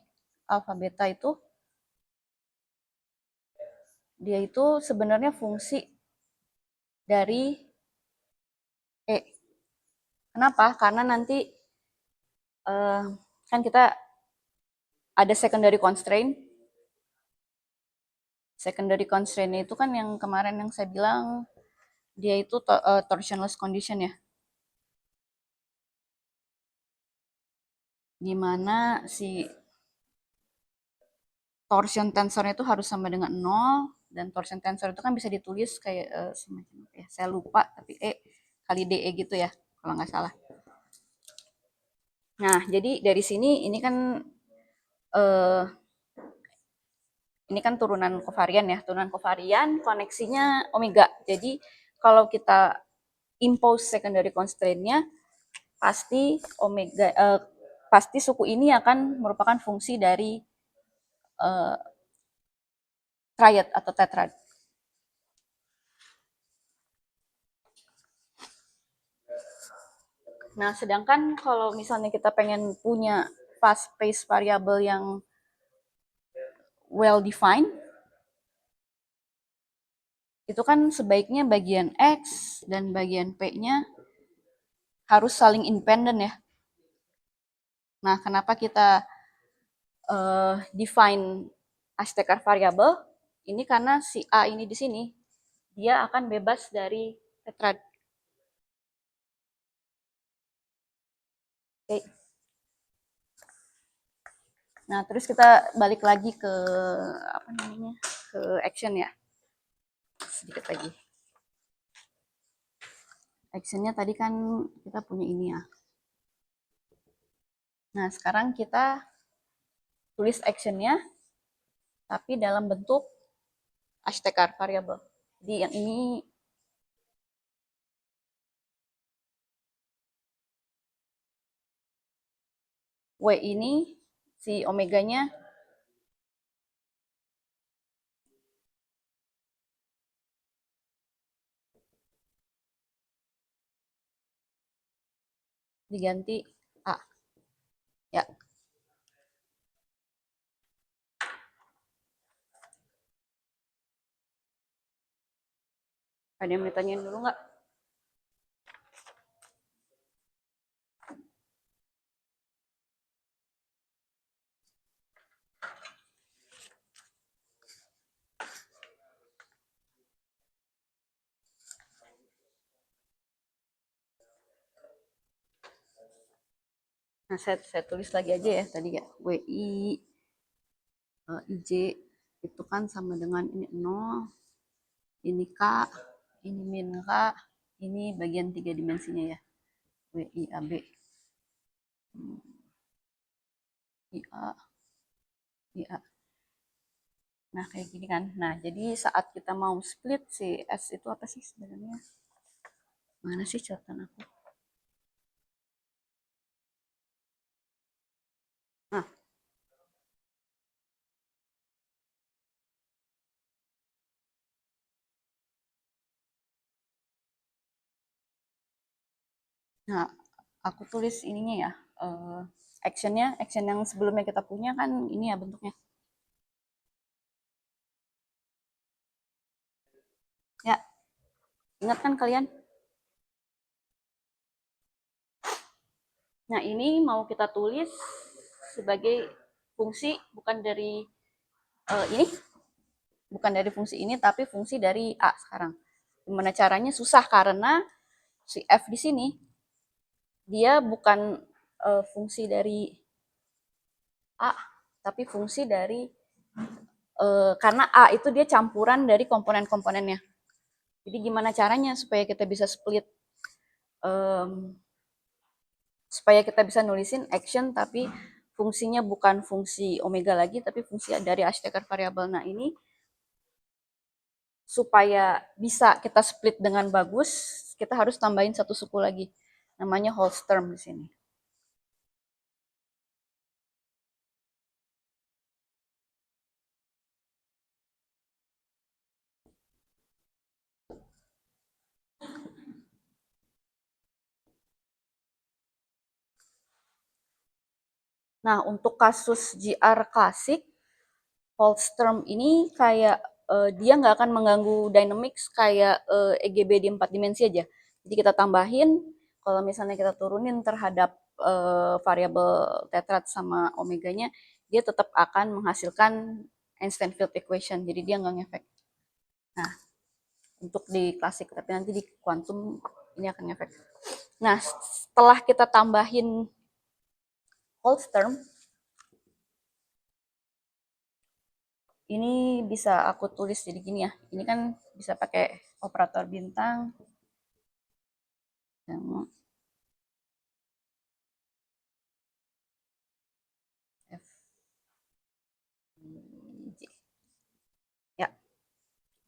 alfa beta itu dia itu sebenarnya fungsi dari E. Kenapa? Karena nanti kan kita ada secondary constraint. Secondary constraint itu kan yang kemarin yang saya bilang dia itu torsionless condition ya. Dimana si torsion tensornya itu harus sama dengan 0, dan torsion tensor itu kan bisa ditulis kayak semacam apa ya, saya lupa, tapi E kali DE gitu ya kalau nggak salah. Nah, jadi dari sini ini kan turunan kovarian ya, turunan kovarian koneksinya omega. Jadi kalau kita impose secondary constraint-nya, pasti suku ini akan merupakan fungsi dari triad atau tetrad. Nah, sedangkan kalau misalnya kita pengen punya fast space variable yang well defined, itu kan sebaiknya bagian X dan bagian P-nya harus saling independen ya. Nah, kenapa kita define Ashtekar variable? Ini karena si A ini di sini, dia akan bebas dari tetrad. Oke. Nah, terus kita balik lagi ke apa namanya? Ke action ya. Sedikit lagi. Actionnya tadi kan kita punya ini ya. Nah, sekarang kita tulis actionnya, tapi dalam bentuk Ashtekar variable. Jadi yang ini W ini si omeganya diganti A. Ya. Ada yang mau ditanyain dulu nggak? Nah, saya tulis lagi aja ya tadi ya. WI IJ itu kan sama dengan ini 0, ini K, ini min K, ini bagian 3 dimensinya ya. WI AB. IA, IA. Nah, kayak gini kan. Nah, jadi saat kita mau split si S itu apa sih sebenarnya? Mana sih catatan aku? Nah, nah aku tulis ininya ya. Actionnya, action yang sebelumnya kita punya kan ini ya bentuknya. Ya, ingat kan kalian? Nah, ini mau kita tulis sebagai fungsi bukan dari ini, bukan dari fungsi ini, tapi fungsi dari A sekarang. Gimana caranya? Susah karena si F di sini dia bukan fungsi dari A, tapi fungsi dari karena A itu dia campuran dari komponen-komponennya. Jadi gimana caranya supaya kita bisa split, supaya kita bisa nulisin action tapi fungsinya bukan fungsi omega lagi, tapi fungsi dari Ashtekar variable. Nah, ini supaya bisa kita split dengan bagus, kita harus tambahin satu suku lagi. Namanya Holst term di sini. Nah, untuk kasus GR klasik, Holst term ini kayak dia nggak akan mengganggu dynamics kayak EGB di 4 dimensi aja. Jadi kita tambahin, kalau misalnya kita turunin terhadap variabel tetrad sama omeganya, dia tetap akan menghasilkan Einstein field equation. Jadi dia nggak ngefek. Nah, untuk di klasik, tapi nanti di kuantum ini akan ngefek. Nah, setelah kita tambahin Holst term, ini bisa aku tulis jadi gini ya. Ini kan bisa pakai operator bintang. Yang F, J. Ya,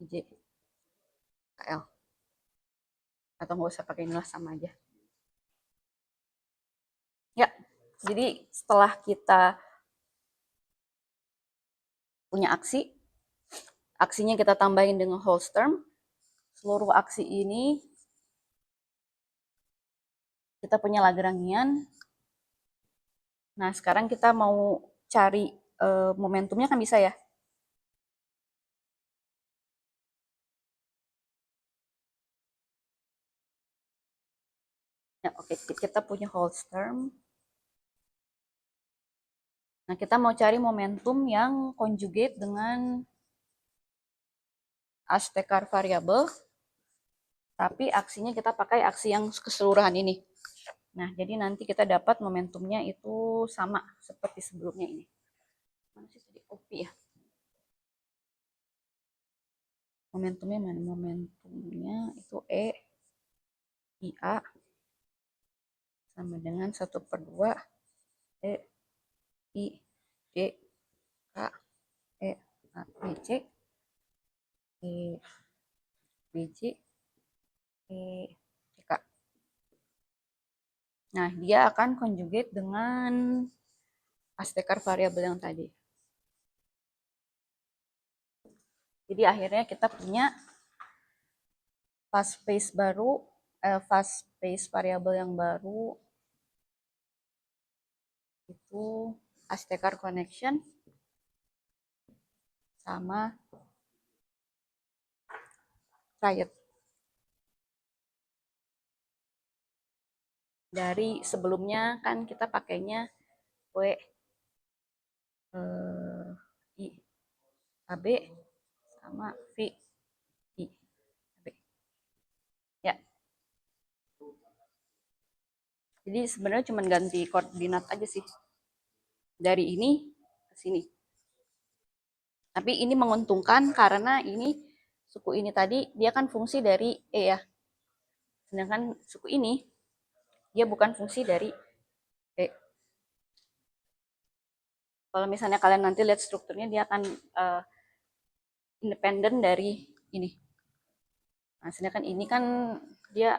J, KL. Atau nggak usah pakai inilah, sama aja. Ya, jadi setelah kita punya aksi, aksinya kita tambahin dengan holds term, seluruh aksi ini kita punya Lagrangian. Nah, sekarang kita mau cari momentumnya kan bisa ya. Ya, oke, kita punya holds term. Nah, kita mau cari momentum yang conjugate dengan Ashtekar variabel, tapi aksinya kita pakai aksi yang keseluruhan ini. Nah, jadi nanti kita dapat momentumnya itu sama seperti sebelumnya ini. Mana sih tadi? OP ya. Momentumnya mana? Momentumnya itu IA sama dengan 1/2 I D K A B C B C K. Nah, dia akan conjugate dengan Ashtekar variabel yang tadi. Jadi akhirnya kita punya fast space baru, fast space variabel yang baru itu Ashtekar connection sama triad. Dari sebelumnya kan kita pakainya W I AB sama V I AB. Ya. Jadi sebenarnya cuma ganti koordinat aja sih. Dari ini ke sini. Tapi ini menguntungkan karena ini suku ini tadi dia kan fungsi dari E ya. Sedangkan suku ini dia bukan fungsi dari E. Kalau misalnya kalian nanti lihat strukturnya dia akan independen dari ini. Nah, sedangkan ini kan dia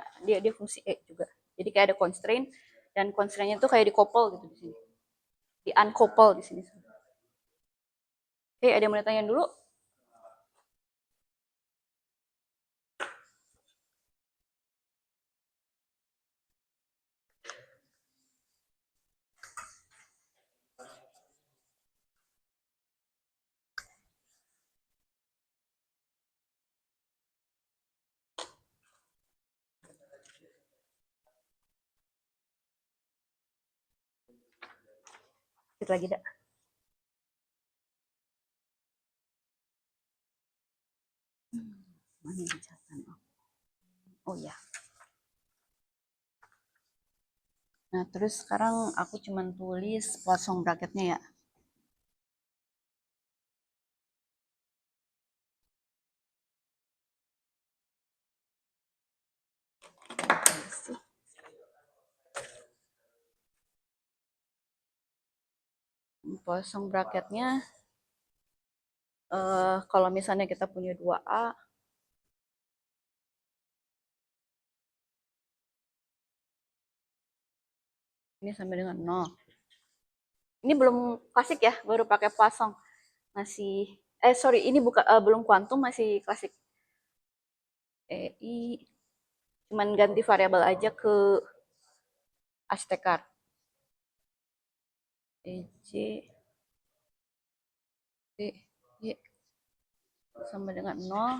fungsi E juga. Jadi kayak ada constraint dan constraint-nya tuh kayak di couple gitu di sini. Di uncouple di sini. Oke, ada yang mau ditanya dulu? Kita lagi dah. Mana catatan? Oh ya. Nah, terus sekarang aku cuma tulis Poisson bracketnya ya. Poisson bracketnya kalau misalnya kita punya 2A, ini sama dengan 0. Ini belum klasik ya, baru pakai Poisson. Masih, sorry, ini bukan belum kuantum, masih klasik. I, cuman ganti variabel aja ke Ashtekar. EJ, B, Y, sama dengan 0.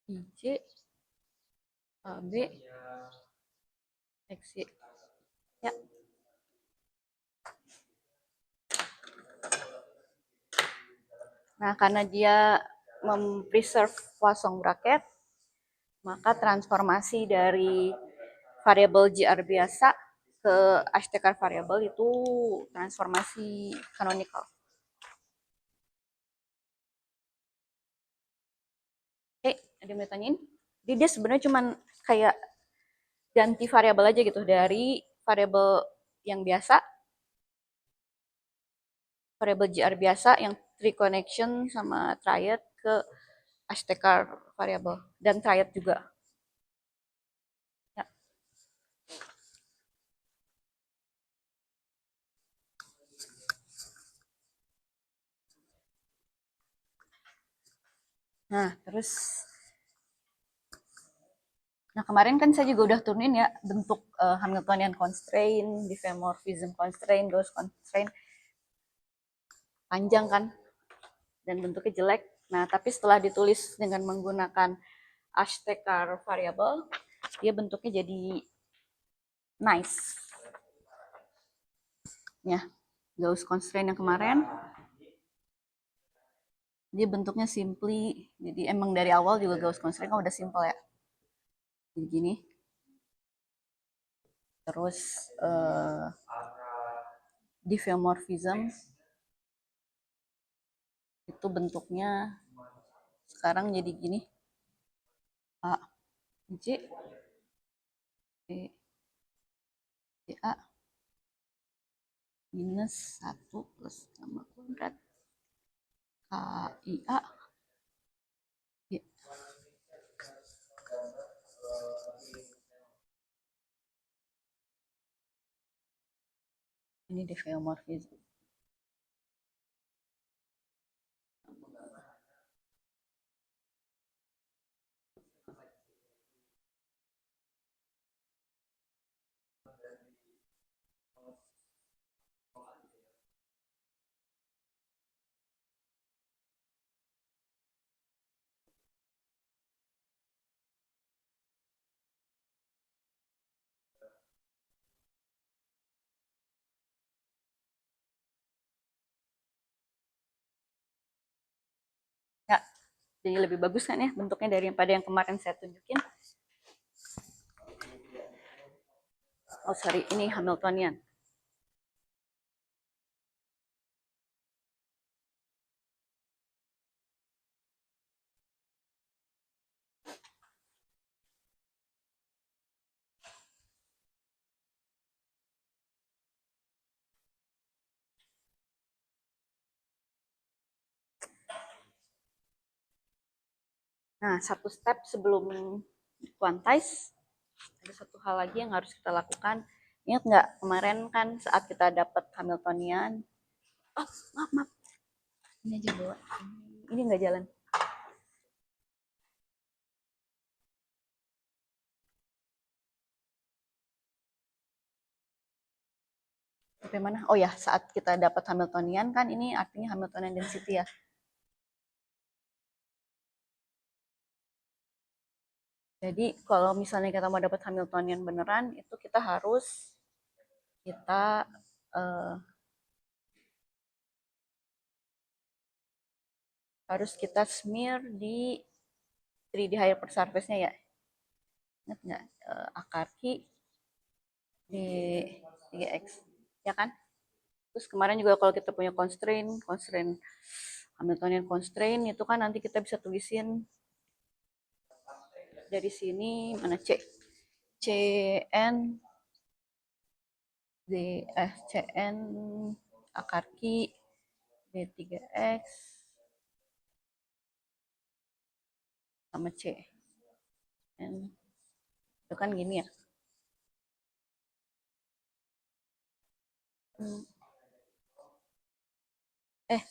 IJ, AB, XY. Ya. Nah, karena dia mempreserve Poisson bracket, maka transformasi dari variabel GR biasa ke Ashtekar variabel itu transformasi canonical. Oke, ada yang mau tanyain? Jadi dia sebenarnya cuman kayak ganti variabel aja gitu dari variabel yang biasa, variabel GR biasa yang tree connection sama triad ke HTK variabel dan triad juga. Ya. Nah, terus kemarin kan saya juga udah turunin ya bentuk Hamiltonian constraint, diffeomorphism constraint, Gauss constraint, panjang kan dan bentuknya jelek. Nah, tapi setelah ditulis dengan menggunakan Ashtekar variable, dia bentuknya jadi nice. Ya, Gauss constraint yang kemarin, dia bentuknya simply, jadi emang dari awal juga Gauss constraint kan udah simple ya. Jadi gini. Terus diffeomorphism itu bentuknya sekarang jadi gini. A, J, B, C, A, minus 1 plus gamma kuadrat K, I, A, Y. Ini diffeomorphism. Ya, jadi lebih bagus kan ya bentuknya daripada yang kemarin saya tunjukin. Oh sorry, ini Hamiltonian. Nah, satu step sebelum quantize, ada satu hal lagi yang harus kita lakukan. Ingat nggak kemarin kan saat kita dapat Hamiltonian, oh maaf, ini aja bawa, ini nggak jalan. Sampai mana? Oh ya, saat kita dapat Hamiltonian kan ini artinya Hamiltonian density ya. Jadi kalau misalnya kita mau dapat Hamiltonian beneran, itu kita uh, harus kita smear di 3D higher surface-nya ya. Ingat nggak? Akar Ki di 3x. Ya kan? Terus kemarin juga kalau kita punya constraint Hamiltonian constraint itu kan nanti kita bisa tulisin dari sini mana CN CN akar Ki D3X sama C. N itu kan gini ya.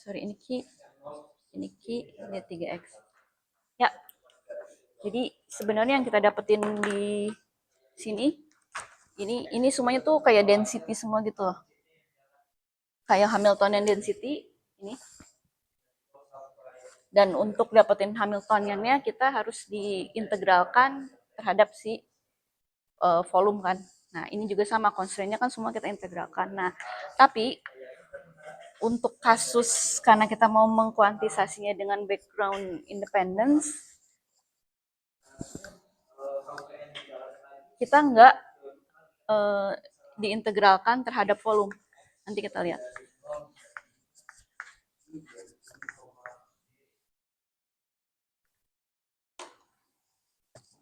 Sorry ini Ki D3X. Ya. Jadi sebenarnya yang kita dapetin di sini ini semuanya tuh kayak density semua gitu loh. Kayak Hamiltonian density ini. Dan untuk dapetin Hamiltoniannya kita harus diintegralkan terhadap si volume kan. Nah, ini juga sama constraint-nya kan semua kita integralkan. Nah, tapi untuk kasus karena kita mau mengkuantisasinya dengan background independence, kita nggak diintegralkan terhadap volume. Nanti kita lihat.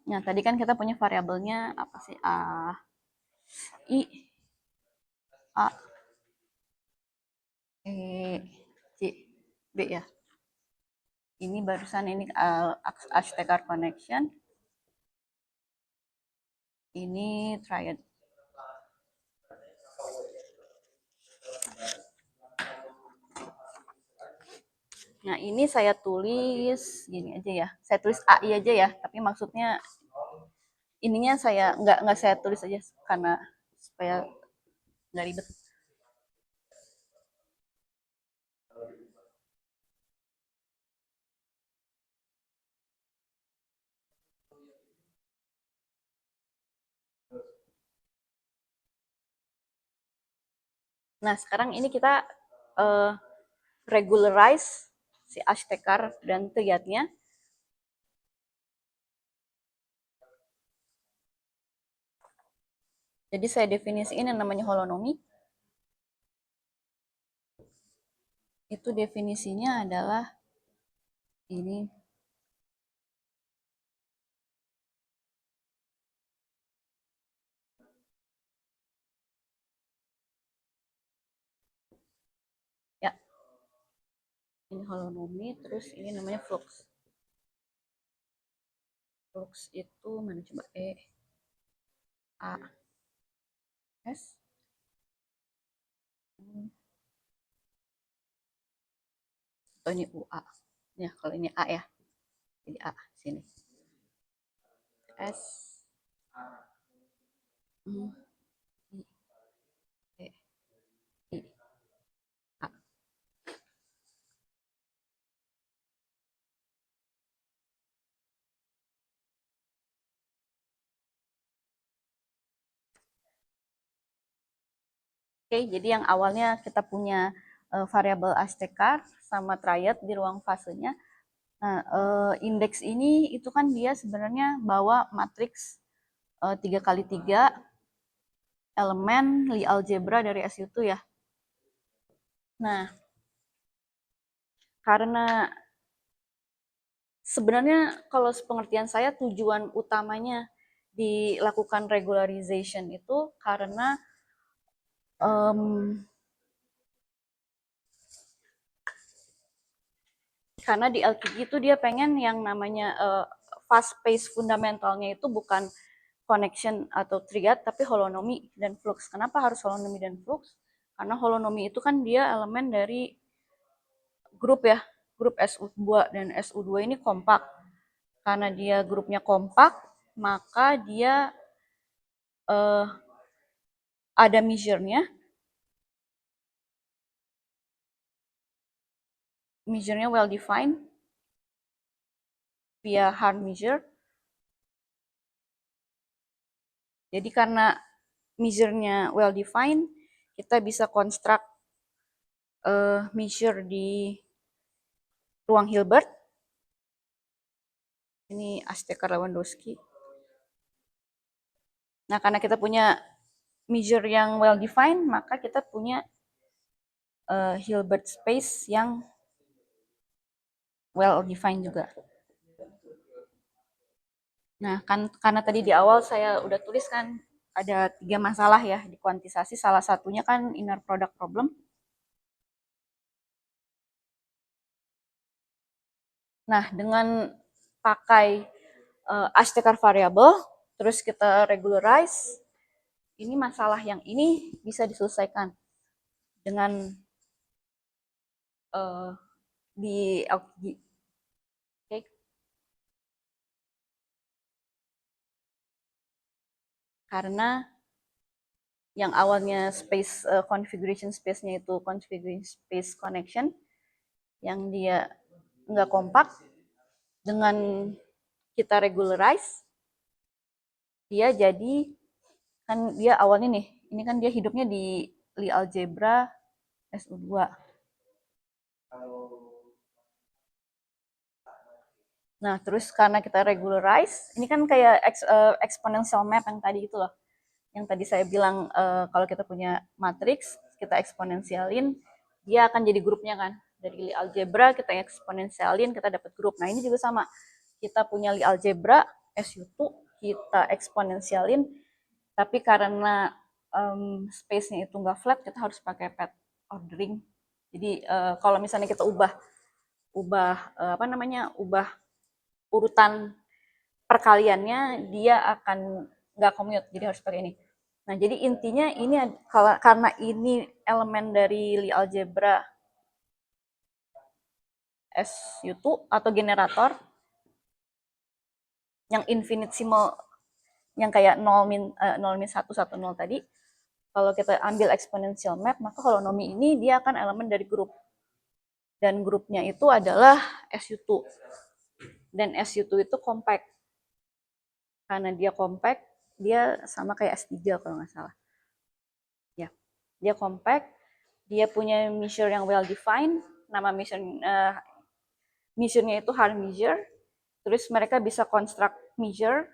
Nah, tadi kan kita punya variabelnya apa sih? I, A, E, C, B ya. Ini barusan ini architecture connection. Ini triad. Nah, ini saya tulis gini aja ya. Saya tulis AI aja ya, tapi maksudnya ininya saya nggak saya tulis aja karena supaya nggak ribet. Nah, sekarang ini kita uh, regularize si ashtekar dan triadnya. Jadi saya definisiin yang namanya holonomi. Itu definisinya adalah ini. Ya, ini holonomi, terus ini namanya flux. Flux itu mana coba? A, S. Oh, ini UA. Ya, kalau ini A ya. Jadi A, sini. S, I, E, I, A. Oke, jadi yang awalnya kita punya variabel ashtekar sama triad di ruang fasenya. Nah, indeks ini itu kan dia sebenarnya bawa matriks 3x3 elemen Lie algebra dari SU2 ya. Nah, karena sebenarnya kalau pengertian saya tujuan utamanya dilakukan regularization itu karena di LTG itu dia pengen yang namanya fast pace fundamentalnya itu bukan connection atau triad tapi holonomi dan flux. Kenapa harus holonomi dan flux? Karena holonomi itu kan dia elemen dari grup ya, grup SU2 dan SU2 ini kompak. Karena dia grupnya kompak, maka dia ada measure-nya. Measure-nya well defined via hard measure. Jadi karena measure-nya well defined, kita bisa construct measure di ruang Hilbert. Ini Ashtekar Lewandowski. Nah, karena kita punya measure yang well defined, maka kita punya Hilbert space yang well defined juga. Nah, kan karena tadi di awal saya udah tulis kan ada 3 masalah ya di kuantisasi. Salah satunya kan inner product problem. Nah, dengan pakai Ashtekar variable, terus kita regularize, ini masalah yang ini bisa diselesaikan dengan di LTG. Okay. Karena yang awalnya space configuration space-nya itu configuration space connection yang dia nggak kompak, dengan kita regularize dia jadi kan dia awalnya nih ini kan dia hidupnya di Lie algebra SU2. Nah, terus karena kita regularize, ini kan kayak exponential map yang tadi itu loh. Yang tadi saya bilang kalau kita punya matriks, kita eksponensialin, dia akan jadi grupnya kan. Dari Lie algebra kita eksponensialin, kita dapat grup. Nah, ini juga sama. Kita punya Lie algebra, SU2 kita eksponensialin, tapi karena space-nya itu nggak flat, kita harus pakai path ordering. Jadi kalau misalnya kita ubah ubah urutan perkaliannya, dia akan nggak commute, jadi harus pakai ini. Nah, jadi intinya ini karena ini elemen dari Lie algebra SU2 atau generator yang infinitesimal, yang kayak 0 min 1 1 0 tadi. Kalau kita ambil exponential map, maka holonomi ini dia akan elemen dari grup. Dan grupnya itu adalah SU2. Dan SU2 itu compact. Karena dia compact, dia sama kayak S3 kalau nggak salah. Ya, dia compact, dia punya measure yang well defined, nama measure-nya itu hard measure. Terus mereka bisa construct measure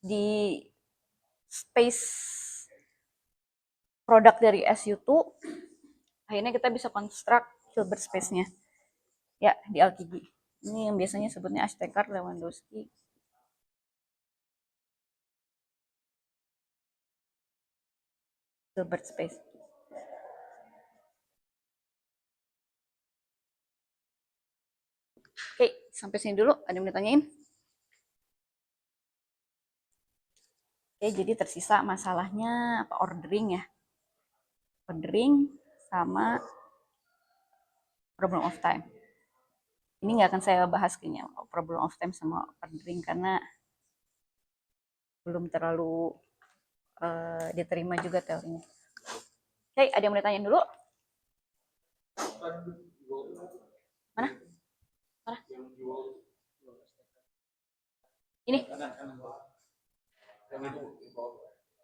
di space produk dari SU2. Akhirnya kita bisa construct Hilbert space-nya. Ya, di LTG. Ini yang biasanya sebutnya Ashtekar Lewandowski. Hilbert space. Oke, sampai sini dulu. Ada yang mau ditanyain? Oke, jadi tersisa masalahnya apa, ordering ya. Ordering sama problem of time. Ini nggak akan saya bahas kayaknya problem of time sama ordering karena belum terlalu diterima juga teorinya. Oke, ada yang mau ditanyain dulu? Mana? Mana? Ini.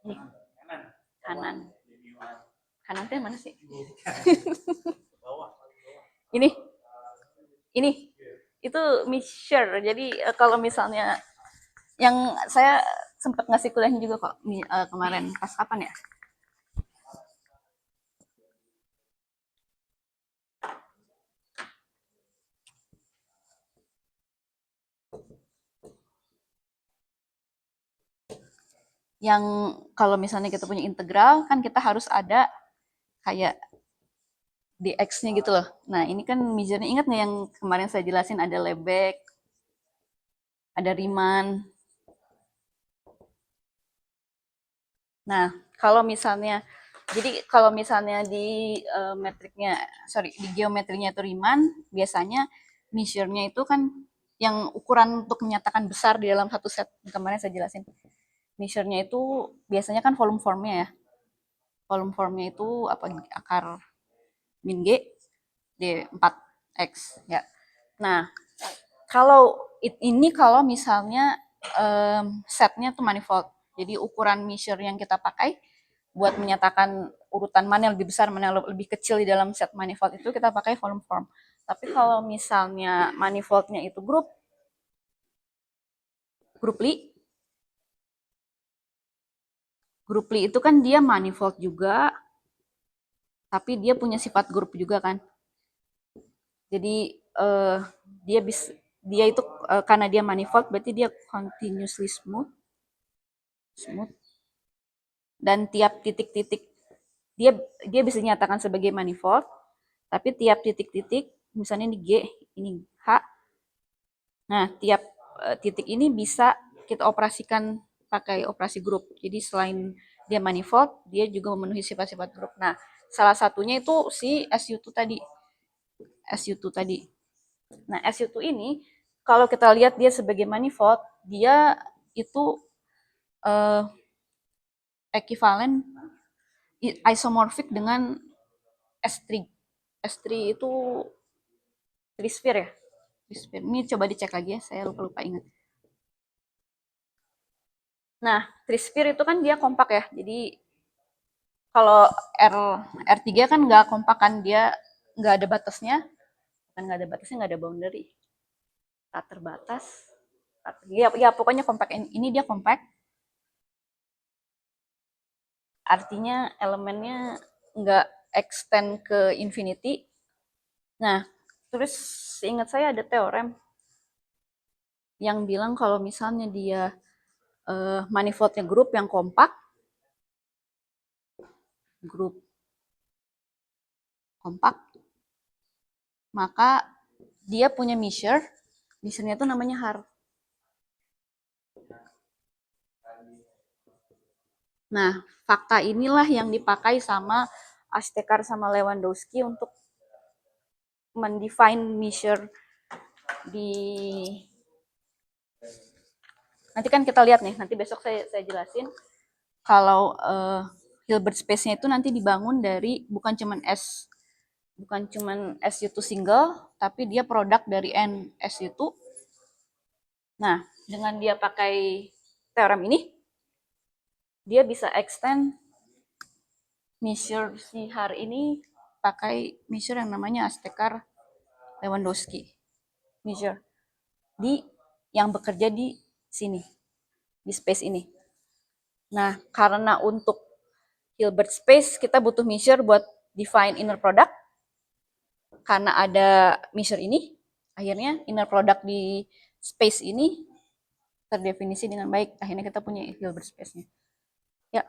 Ini. Kanan. Kanan teh mana sih? Ini. Ini. Itu measure. Jadi kalau misalnya yang saya sempat ngasih kuliahnya juga kok kemarin pas kapan ya? Yang kalau misalnya kita punya integral kan kita harus ada kayak dx-nya gitu loh. Nah ini kan measure-nya, ingat nggak yang kemarin saya jelasin, ada Lebesgue, ada Riemann. Nah kalau misalnya, jadi kalau misalnya di metriknya, di geometrinya itu Riemann, biasanya measure-nya itu kan yang ukuran untuk menyatakan besar di dalam satu set, kemarin saya jelasin. Measure-nya itu biasanya kan volume formnya ya. Volume formnya itu apa, akar min G D4X ya. Nah, kalau ini kalau misalnya setnya tuh manifold. Jadi ukuran measure yang kita pakai buat menyatakan urutan mana yang lebih besar, mana yang lebih kecil di dalam set manifold itu kita pakai volume form. Tapi kalau misalnya manifoldnya itu grup Lie, grup Lie itu kan dia manifold juga, tapi dia punya sifat grup juga kan. Jadi dia bisa, dia itu karena dia manifold berarti dia continuously smooth dan tiap titik-titik dia dia bisa dinyatakan sebagai manifold, tapi tiap titik-titik misalnya di G ini H, nah tiap titik ini bisa kita operasikan pakai operasi grup. Jadi selain dia manifold, dia juga memenuhi sifat-sifat grup. Nah, salah satunya itu si SU2 tadi. SU2 tadi. Nah, SU2 ini kalau kita lihat dia sebagai manifold, dia itu uh, ekivalen isomorfik dengan S3. S3 itu trisphere ya. Trisphere. Ini coba dicek lagi ya, saya lupa ingat. Nah, trisphere itu kan dia kompak ya. Jadi kalau R3 kan nggak kompak kan, dia nggak ada batasnya. Kan nggak ada batasnya, nggak ada boundary. Tak terbatas. Ya pokoknya kompak. Ini dia kompak. Artinya elemennya nggak extend ke infinity. Nah, terus ingat saya ada teorem yang bilang kalau misalnya dia manifoldnya grup yang kompak, grup kompak, maka dia punya measure, measure-nya itu namanya har. Nah, fakta inilah yang dipakai sama Astekar sama Lewandowski untuk mendefine measure di, nanti kan kita lihat nih, nanti besok saya jelasin kalau Hilbert space-nya itu nanti dibangun dari bukan cuman SU2 single, tapi dia produk dari N SU2. Nah, dengan dia pakai teorem ini, dia bisa extend measure si har ini pakai measure yang namanya Astekar Lewandowski measure di yang bekerja di sini, di space ini. Nah, karena untuk Hilbert space kita butuh measure buat define inner product. Karena ada measure ini, akhirnya inner product di space ini terdefinisi dengan baik. Akhirnya kita punya Hilbert space-nya. Ya,